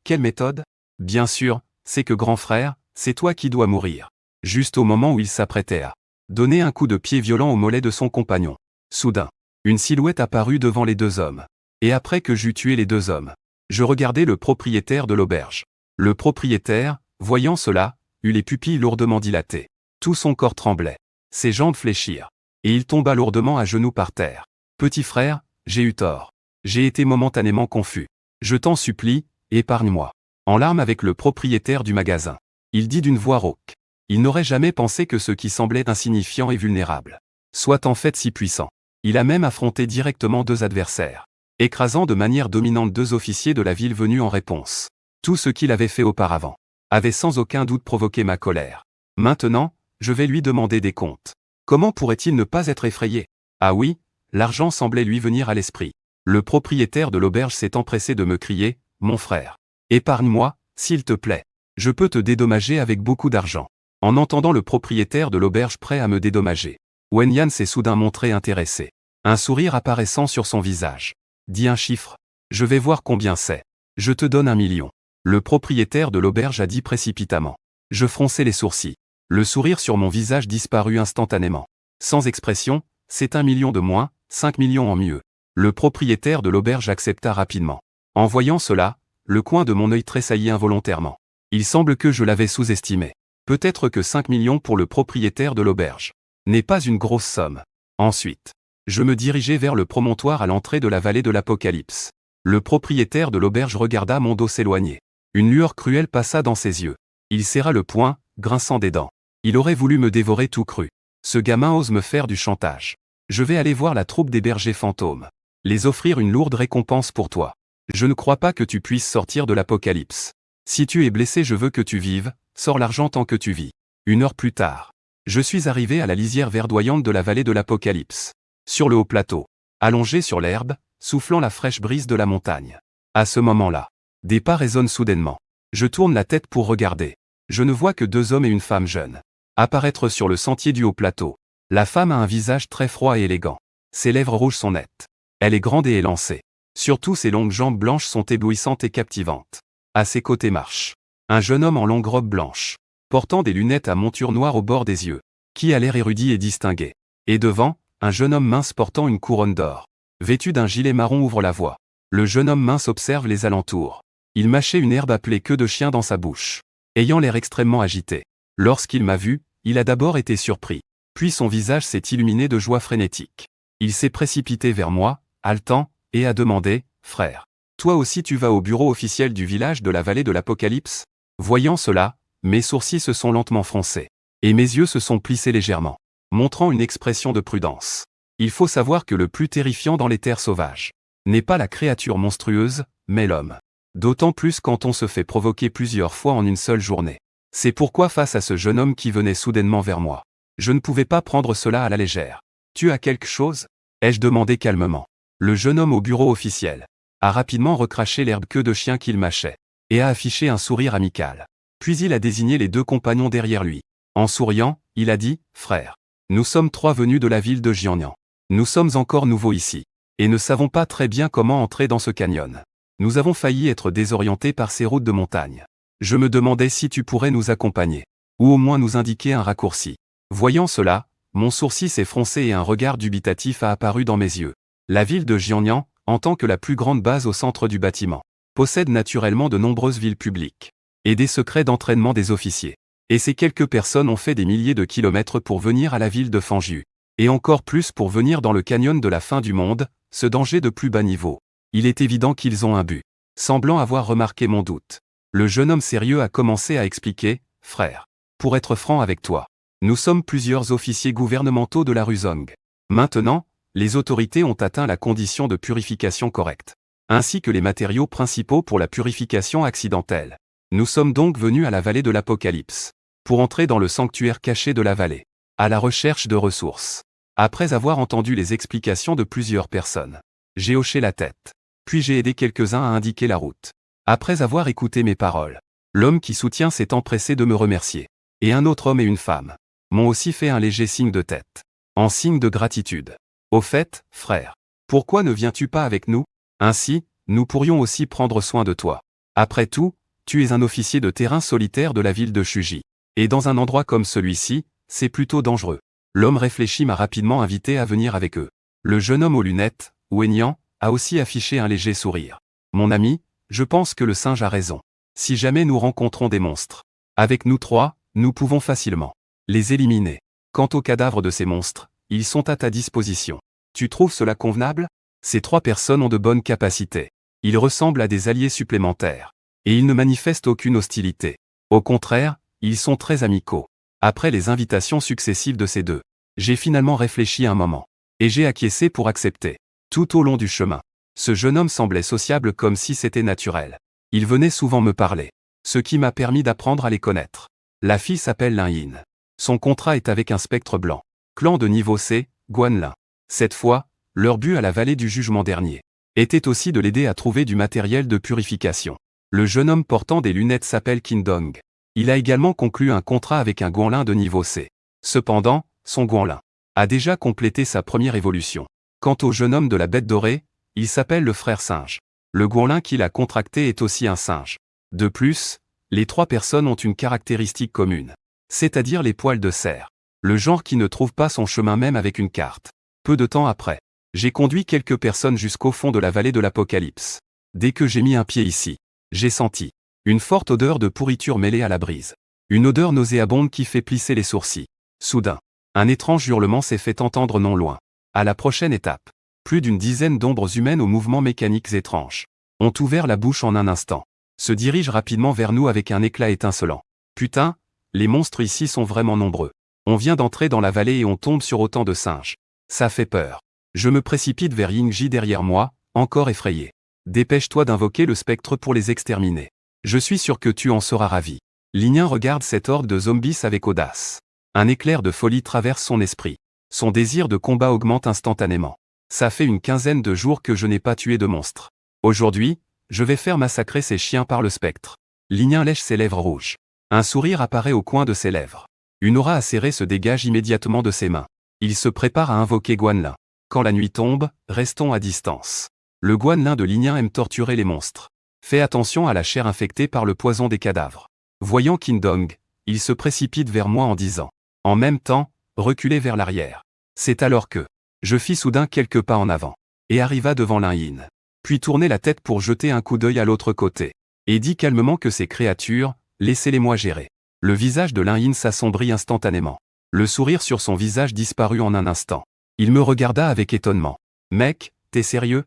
Quelle méthode? Bien sûr, c'est que grand frère, c'est toi qui dois mourir. Juste au moment où il s'apprêtait à donner un coup de pied violent au mollet de son compagnon. Soudain, une silhouette apparut devant les deux hommes. Et après que j'eus tué les deux hommes, je regardai le propriétaire de l'auberge. Le propriétaire, voyant cela, eut les pupilles lourdement dilatées. Tout son corps tremblait. Ses jambes fléchirent. Et il tomba lourdement à genoux par terre. Petit frère, j'ai eu tort. J'ai été momentanément confus. Je t'en supplie, épargne-moi. En larmes avec le propriétaire du magasin, il dit d'une voix rauque. Il n'aurait jamais pensé que ce qui semblait insignifiant et vulnérable soit en fait si puissant. Il a même affronté directement deux adversaires, écrasant de manière dominante deux officiers de la ville venus en réponse. Tout ce qu'il avait fait auparavant avait sans aucun doute provoqué ma colère. Maintenant, je vais lui demander des comptes. Comment pourrait-il ne pas être effrayé? Ah oui, l'argent semblait lui venir à l'esprit. Le propriétaire de l'auberge s'est empressé de me crier « Mon frère, épargne-moi, s'il te plaît. Je peux te dédommager avec beaucoup d'argent. » En entendant le propriétaire de l'auberge prêt à me dédommager, Wen Yan s'est soudain montré intéressé. Un sourire apparaissant sur son visage. Dis un chiffre. Je vais voir combien c'est. Je te donne 1 million. Le propriétaire de l'auberge a dit précipitamment. Je fronçai les sourcils. Le sourire sur mon visage disparut instantanément. Sans expression, c'est 1 million de moins, 5 millions en mieux. Le propriétaire de l'auberge accepta rapidement. En voyant cela, le coin de mon œil tressaillit involontairement. Il semble que je l'avais sous-estimé. Peut-être que 5 millions pour le propriétaire de l'auberge n'est pas une grosse somme. Ensuite, je me dirigeai vers le promontoire à l'entrée de la vallée de l'Apocalypse. Le propriétaire de l'auberge regarda mon dos s'éloigner. Une lueur cruelle passa dans ses yeux. Il serra le poing, grinçant des dents. Il aurait voulu me dévorer tout cru. Ce gamin ose me faire du chantage. Je vais aller voir la troupe des bergers fantômes. Les offrir une lourde récompense pour toi. Je ne crois pas que tu puisses sortir de l'Apocalypse. Si tu es blessé, je veux que tu vives, sors l'argent tant que tu vis. 1 heure plus tard, je suis arrivé à la lisière verdoyante de la vallée de l'Apocalypse. Sur le haut plateau, allongé sur l'herbe, soufflant la fraîche brise de la montagne. À ce moment-là, des pas résonnent soudainement. Je tourne la tête pour regarder. Je ne vois que 2 hommes et une femme jeune apparaître sur le sentier du haut plateau. La femme a un visage très froid et élégant. Ses lèvres rouges sont nettes. Elle est grande et élancée. Surtout ses longues jambes blanches sont éblouissantes et captivantes. À ses côtés marche un jeune homme en longue robe blanche, portant des lunettes à monture noire au bord des yeux, qui a l'air érudit et distingué. Et devant, un jeune homme mince portant une couronne d'or, vêtu d'un gilet marron ouvre la voie. Le jeune homme mince observe les alentours. Il mâchait une herbe appelée queue de chien dans sa bouche, ayant l'air extrêmement agité. Lorsqu'il m'a vu, il a d'abord été surpris. Puis son visage s'est illuminé de joie frénétique. Il s'est précipité vers moi, haletant, et a demandé, « Frère, toi aussi tu vas au bureau officiel du village de la vallée de l'Apocalypse ?» Voyant cela, mes sourcils se sont lentement froncés, et mes yeux se sont plissés légèrement, montrant une expression de prudence. Il faut savoir que le plus terrifiant dans les terres sauvages n'est pas la créature monstrueuse, mais l'homme. D'autant plus quand on se fait provoquer plusieurs fois en une seule journée. C'est pourquoi face à ce jeune homme qui venait soudainement vers moi, je ne pouvais pas prendre cela à la légère. « Tu as quelque chose ?» ai-je demandé calmement. Le jeune homme au bureau officiel a rapidement recraché l'herbe queue de chien qu'il mâchait, et a affiché un sourire amical. Puis il a désigné les 2 compagnons derrière lui. En souriant, il a dit, « Frère, nous sommes 3 venus de la ville de Jiangnan. Nous sommes encore nouveaux ici, et ne savons pas très bien comment entrer dans ce canyon. Nous avons failli être désorientés par ces routes de montagne. Je me demandais si tu pourrais nous accompagner, ou au moins nous indiquer un raccourci. » Voyant cela, mon sourcil s'est froncé et un regard dubitatif a apparu dans mes yeux. La ville de Jiangnan, en tant que la plus grande base au centre du bâtiment, possède naturellement de nombreuses villes publiques, et des secrets d'entraînement des officiers. Et ces quelques personnes ont fait des milliers de kilomètres pour venir à la ville de Fanju, et encore plus pour venir dans le canyon de la fin du monde, ce danger de plus bas niveau. Il est évident qu'ils ont un but. Semblant avoir remarqué mon doute, le jeune homme sérieux a commencé à expliquer, « Frère, pour être franc avec toi, nous sommes plusieurs officiers gouvernementaux de la Ruzong. Maintenant, les autorités ont atteint la condition de purification correcte, ainsi que les matériaux principaux pour la purification accidentelle. Nous sommes donc venus à la vallée de l'Apocalypse, pour entrer dans le sanctuaire caché de la vallée, à la recherche de ressources. » Après avoir entendu les explications de plusieurs personnes, j'ai hoché la tête. Puis j'ai aidé quelques-uns à indiquer la route. Après avoir écouté mes paroles, l'homme qui soutient s'est empressé de me remercier. Et un autre homme et une femme m'ont aussi fait un léger signe de tête, en signe de gratitude. « Au fait, frère, pourquoi ne viens-tu pas avec nous? Ainsi, nous pourrions aussi prendre soin de toi. Après tout, tu es un officier de terrain solitaire de la ville de Shuji. Et dans un endroit comme celui-ci, c'est plutôt dangereux. » L'homme réfléchi m'a rapidement invité à venir avec eux. Le jeune homme aux lunettes, Wenyan, a aussi affiché un léger sourire. « Mon ami, je pense que le singe a raison. Si jamais nous rencontrons des monstres, avec nous 3, nous pouvons facilement les éliminer. Quant aux cadavres de ces monstres, ils sont à ta disposition. Tu trouves cela convenable? Ces 3 personnes ont de bonnes capacités. Ils ressemblent à des alliés supplémentaires. Et ils ne manifestent aucune hostilité. Au contraire, ils sont très amicaux. » Après les invitations successives de ces 2, j'ai finalement réfléchi un moment. Et j'ai acquiescé pour accepter. Tout au long du chemin, ce jeune homme semblait sociable comme si c'était naturel. Il venait souvent me parler, ce qui m'a permis d'apprendre à les connaître. La fille s'appelle Lin Yin. Son contrat est avec un spectre blanc. Clan de niveau C, Guanlin. Cette fois, leur but à la vallée du jugement dernier était aussi de l'aider à trouver du matériel de purification. Le jeune homme portant des lunettes s'appelle Kindong. Il a également conclu un contrat avec un Guanlin de niveau C. Cependant, son Guanlin a déjà complété sa première évolution. Quant au jeune homme de la bête dorée, il s'appelle le frère singe. Le Guanlin qu'il a contracté est aussi un singe. De plus, les 3 personnes ont une caractéristique commune, c'est-à-dire les poils de cerf. Le genre qui ne trouve pas son chemin même avec une carte. Peu de temps après, j'ai conduit quelques personnes jusqu'au fond de la vallée de l'Apocalypse. Dès que j'ai mis un pied ici, j'ai senti une forte odeur de pourriture mêlée à la brise. Une odeur nauséabonde qui fait plisser les sourcils. Soudain, un étrange hurlement s'est fait entendre non loin. À la prochaine étape, plus d'une dizaine d'ombres humaines aux mouvements mécaniques étranges ont ouvert la bouche en un instant, se dirigent rapidement vers nous avec un éclat étincelant. Putain, les monstres ici sont vraiment nombreux. On vient d'entrer dans la vallée et on tombe sur autant de singes. Ça fait peur. Je me précipite vers Yingji derrière moi, encore effrayé. Dépêche-toi d'invoquer le spectre pour les exterminer. Je suis sûr que tu en seras ravi. Lin regarde cette horde de zombies avec audace. Un éclair de folie traverse son esprit. Son désir de combat augmente instantanément. Ça fait une quinzaine de jours que je n'ai pas tué de monstre. Aujourd'hui, je vais faire massacrer ces chiens par le spectre. Lien lèche ses lèvres rouges. Un sourire apparaît au coin de ses lèvres. Une aura acérée se dégage immédiatement de ses mains. Il se prépare à invoquer Guanlin. Quand la nuit tombe, restons à distance. Le Guanlin de Lien aime torturer les monstres. Fais attention à la chair infectée par le poison des cadavres. Voyant Qin Dong, il se précipite vers moi en disant. En même temps, reculez vers l'arrière. C'est alors que je fis soudain quelques pas en avant, et arriva devant Lin Yin. Puis tournai la tête pour jeter un coup d'œil à l'autre côté, et dit calmement que ces créatures, laissez-les-moi gérer. Le visage de Lin Yin s'assombrit instantanément. Le sourire sur son visage disparut en un instant. Il me regarda avec étonnement. Mec, t'es sérieux?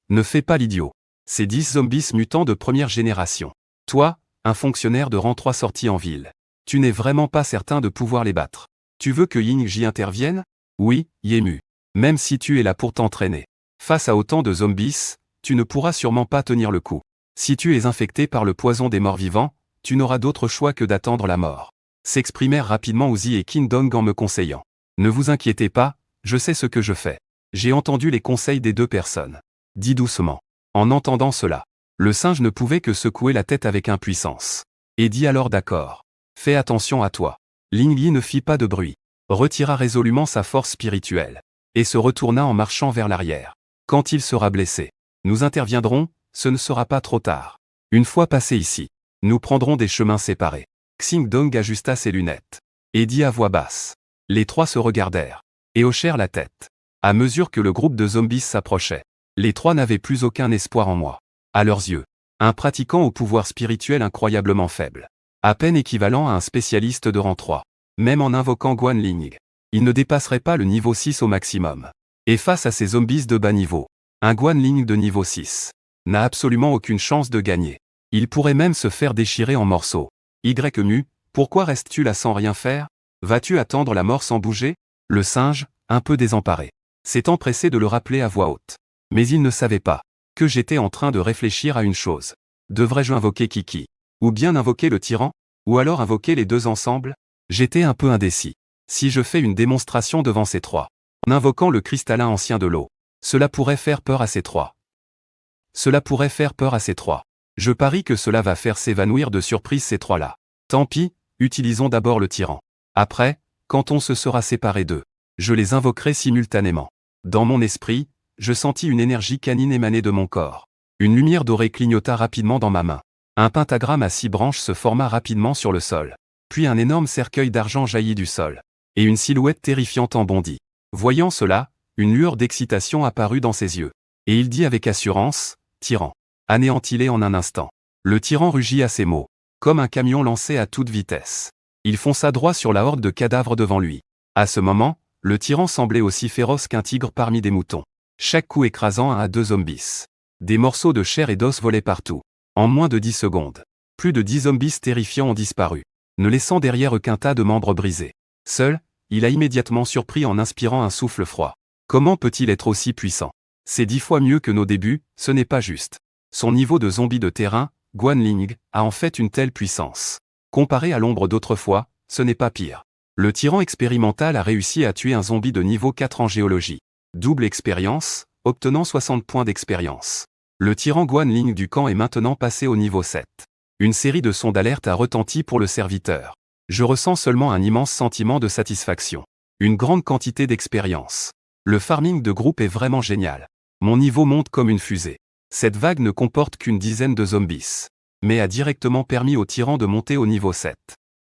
Ne fais pas l'idiot. Ces 10 zombies mutants de première génération. Toi, un fonctionnaire de rang 3 sorti en ville. Tu n'es vraiment pas certain de pouvoir les battre. Tu veux que Ying-Ji intervienne? Oui, Yemu. Même si tu es là pour t'entraîner. Face à autant de zombies, tu ne pourras sûrement pas tenir le coup. Si tu es infecté par le poison des morts-vivants, tu n'auras d'autre choix que d'attendre la mort. S'exprimèrent rapidement Uzi et Qin Dong en me conseillant. Ne vous inquiétez pas, je sais ce que je fais. J'ai entendu les conseils des deux personnes. Dis doucement. En entendant cela, le singe ne pouvait que secouer la tête avec impuissance. Et dit alors d'accord. Fais attention à toi. Ling Yi ne fit pas de bruit, retira résolument sa force spirituelle, et se retourna en marchant vers l'arrière. Quand il sera blessé, nous interviendrons, ce ne sera pas trop tard. Une fois passé ici, nous prendrons des chemins séparés. Xing Dong ajusta ses lunettes, et dit à voix basse. Les trois se regardèrent, et hochèrent la tête. À mesure que le groupe de zombies s'approchait, les trois n'avaient plus aucun espoir en moi. À leurs yeux, un pratiquant au pouvoir spirituel incroyablement faible. À peine équivalent à un spécialiste de rang 3. Même en invoquant Guanling, il ne dépasserait pas le niveau 6 au maximum. Et face à ces zombies de bas niveau, un Guanling de niveau 6 n'a absolument aucune chance de gagner. Il pourrait même se faire déchirer en morceaux. Mu, pourquoi restes-tu là sans rien faire? Vas-tu attendre la mort sans bouger? Le singe, un peu désemparé, s'est empressé de le rappeler à voix haute. Mais il ne savait pas que j'étais en train de réfléchir à une chose. Devrais-je invoquer Kiki? Ou bien invoquer le tyran? Ou alors invoquer les deux ensemble? J'étais un peu indécis. Si je fais une démonstration devant ces trois, en invoquant le cristallin ancien de l'eau, cela pourrait faire peur à ces trois. Je parie que cela va faire s'évanouir de surprise ces trois-là. Tant pis, utilisons d'abord le tyran. Après, quand on se sera séparé d'eux, je les invoquerai simultanément. Dans mon esprit, je sentis une énergie canine émaner de mon corps. Une lumière dorée clignota rapidement dans ma main. Un pentagramme à 6 branches se forma rapidement sur le sol. Puis un énorme cercueil d'argent jaillit du sol. Et une silhouette terrifiante en bondit. Voyant cela, une lueur d'excitation apparut dans ses yeux. Et il dit avec assurance, « Tyran. Anéantis-les en un instant. » Le tyran rugit à ces mots, comme un camion lancé à toute vitesse. Il fonça droit sur la horde de cadavres devant lui. À ce moment, le tyran semblait aussi féroce qu'un tigre parmi des moutons. Chaque coup écrasant un à deux zombies. Des morceaux de chair et d'os volaient partout. En moins de 10 secondes, plus de 10 zombies terrifiants ont disparu, ne laissant derrière qu'un tas de membres brisés. Seul, il a immédiatement surpris en inspirant un souffle froid. Comment peut-il être aussi puissant? C'est 10 fois mieux que nos débuts, ce n'est pas juste. Son niveau de zombie de terrain, Guanling, a en fait une telle puissance. Comparé à l'ombre d'autrefois, ce n'est pas pire. Le tyran expérimental a réussi à tuer un zombie de niveau 4 en géologie. Double expérience, obtenant 60 points d'expérience. Le tyran Guanling du camp est maintenant passé au niveau 7. Une série de sons d'alerte a retenti pour le serviteur. Je ressens seulement un immense sentiment de satisfaction. Une grande quantité d'expérience. Le farming de groupe est vraiment génial. Mon niveau monte comme une fusée. Cette vague ne comporte qu'une dizaine de zombies, mais a directement permis au tyran de monter au niveau 7.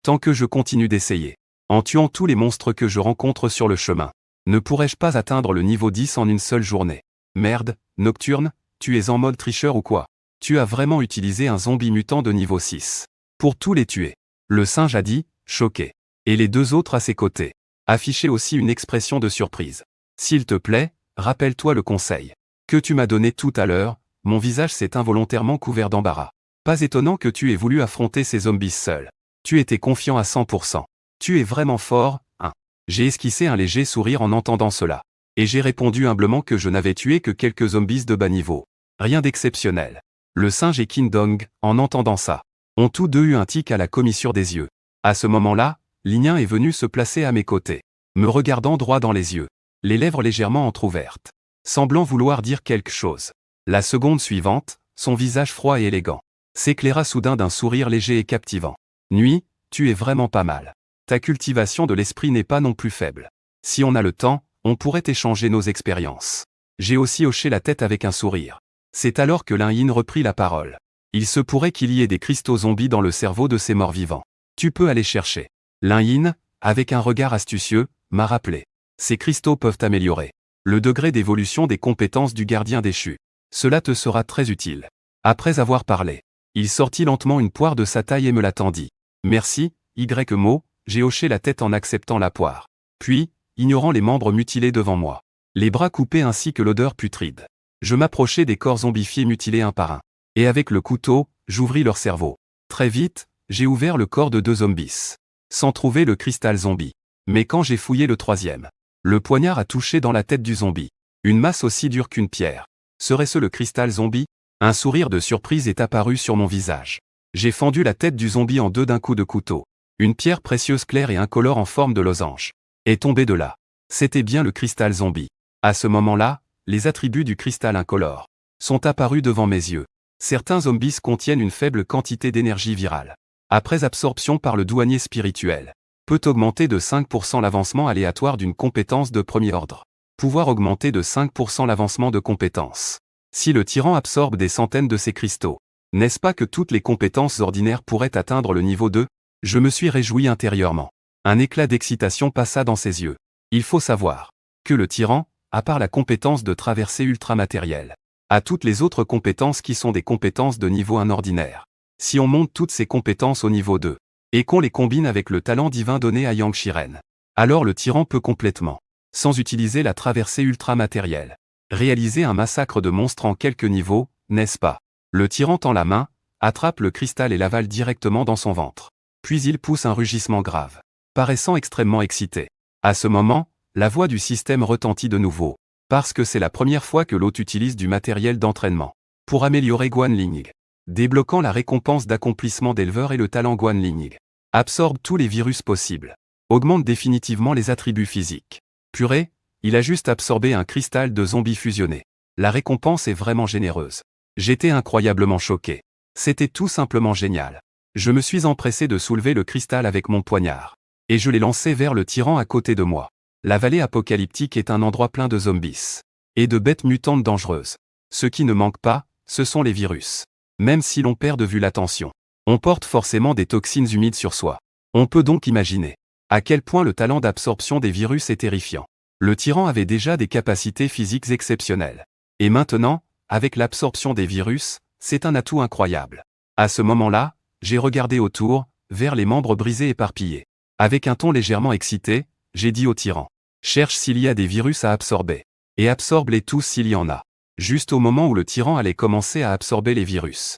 Tant que je continue d'essayer, en tuant tous les monstres que je rencontre sur le chemin, ne pourrais-je pas atteindre le niveau 10 en une seule journée? Merde, Nocturne, tu es en mode tricheur ou quoi? Tu as vraiment utilisé un zombie mutant de niveau 6 pour tous les tuer. Le singe a dit, choqué. Et les deux autres à ses côtés affichaient aussi une expression de surprise. S'il te plaît, rappelle-toi le conseil que tu m'as donné tout à l'heure. Mon visage s'est involontairement couvert d'embarras. Pas étonnant que tu aies voulu affronter ces zombies seul. Tu étais confiant à 100%. Tu es vraiment fort, hein. J'ai esquissé un léger sourire en entendant cela. Et j'ai répondu humblement que je n'avais tué que quelques zombies de bas niveau. Rien d'exceptionnel. Le singe et Qin Dong, en entendant ça, ont tous deux eu un tic à la commissure des yeux. À ce moment-là, Lien est venu se placer à mes côtés, me regardant droit dans les yeux, les lèvres légèrement entr'ouvertes, semblant vouloir dire quelque chose. La seconde suivante, son visage froid et élégant s'éclaira soudain d'un sourire léger et captivant. Nuit, tu es vraiment pas mal. Ta cultivation de l'esprit n'est pas non plus faible. Si on a le temps, on pourrait échanger nos expériences. J'ai aussi hoché la tête avec un sourire. C'est alors que Lin Yin reprit la parole. Il se pourrait qu'il y ait des cristaux zombies dans le cerveau de ces morts vivants. Tu peux aller chercher. Lin Yin, avec un regard astucieux, m'a rappelé. Ces cristaux peuvent améliorer le degré d'évolution des compétences du gardien déchu. Cela te sera très utile. Après avoir parlé, il sortit lentement une poire de sa taille et me la tendit. Merci, Y-mot, j'ai hoché la tête en acceptant la poire. Puis, ignorant les membres mutilés devant moi, les bras coupés ainsi que l'odeur putride, je m'approchai des corps zombifiés mutilés un par un. Et avec le couteau, j'ouvris leur cerveau. Très vite, j'ai ouvert le corps de 2 zombies, sans trouver le cristal zombie. Mais quand j'ai fouillé le troisième, le poignard a touché dans la tête du zombie. Une masse aussi dure qu'une pierre. Serait-ce le cristal zombie? Un sourire de surprise est apparu sur mon visage. J'ai fendu la tête du zombie en deux d'un coup de couteau. Une pierre précieuse claire et incolore en forme de losange est tombée de là. C'était bien le cristal zombie. À ce moment-là, les attributs du cristal incolore sont apparus devant mes yeux. Certains zombies contiennent une faible quantité d'énergie virale. Après absorption par le douanier spirituel, peut augmenter de 5% l'avancement aléatoire d'une compétence de premier ordre. Pouvoir augmenter de 5% l'avancement de compétences. Si le tyran absorbe des centaines de ces cristaux, n'est-ce pas que toutes les compétences ordinaires pourraient atteindre le niveau 2? Je me suis réjoui intérieurement. Un éclat d'excitation passa dans ses yeux. Il faut savoir que le tyran, à part la compétence de traversée ultramatérielle, a toutes les autres compétences qui sont des compétences de niveau 1 ordinaire. Si on monte toutes ces compétences au niveau 2, et qu'on les combine avec le talent divin donné à Yang Shiren, alors le tyran peut complètement, sans utiliser la traversée ultramatérielle, réaliser un massacre de monstres en quelques niveaux, n'est-ce pas? Le tyran tend la main, attrape le cristal et l'avale directement dans son ventre. Puis il pousse un rugissement grave, paraissant extrêmement excité. À ce moment, la voix du système retentit de nouveau, parce que c'est la première fois que l'hôte utilise du matériel d'entraînement pour améliorer Guanling, débloquant la récompense d'accomplissement d'éleveur et le talent Guanling. Absorbe tous les virus possibles. Augmente définitivement les attributs physiques. Purée, il a juste absorbé un cristal de zombie fusionné. La récompense est vraiment généreuse. J'étais incroyablement choqué. C'était tout simplement génial. Je me suis empressé de soulever le cristal avec mon poignard. Et je l'ai lancé vers le tyran à côté de moi. La vallée apocalyptique est un endroit plein de zombies. Et de bêtes mutantes dangereuses. Ce qui ne manque pas, ce sont les virus. Même si l'on perd de vue l'attention, on porte forcément des toxines humides sur soi. On peut donc imaginer à quel point le talent d'absorption des virus est terrifiant. Le tyran avait déjà des capacités physiques exceptionnelles. Et maintenant, avec l'absorption des virus, c'est un atout incroyable. À ce moment-là, j'ai regardé autour, vers les membres brisés éparpillés. Avec un ton légèrement excité, j'ai dit au tyran: cherche s'il y a des virus à absorber. Et absorbe-les tous s'il y en a. Juste au moment où le tyran allait commencer à absorber les virus,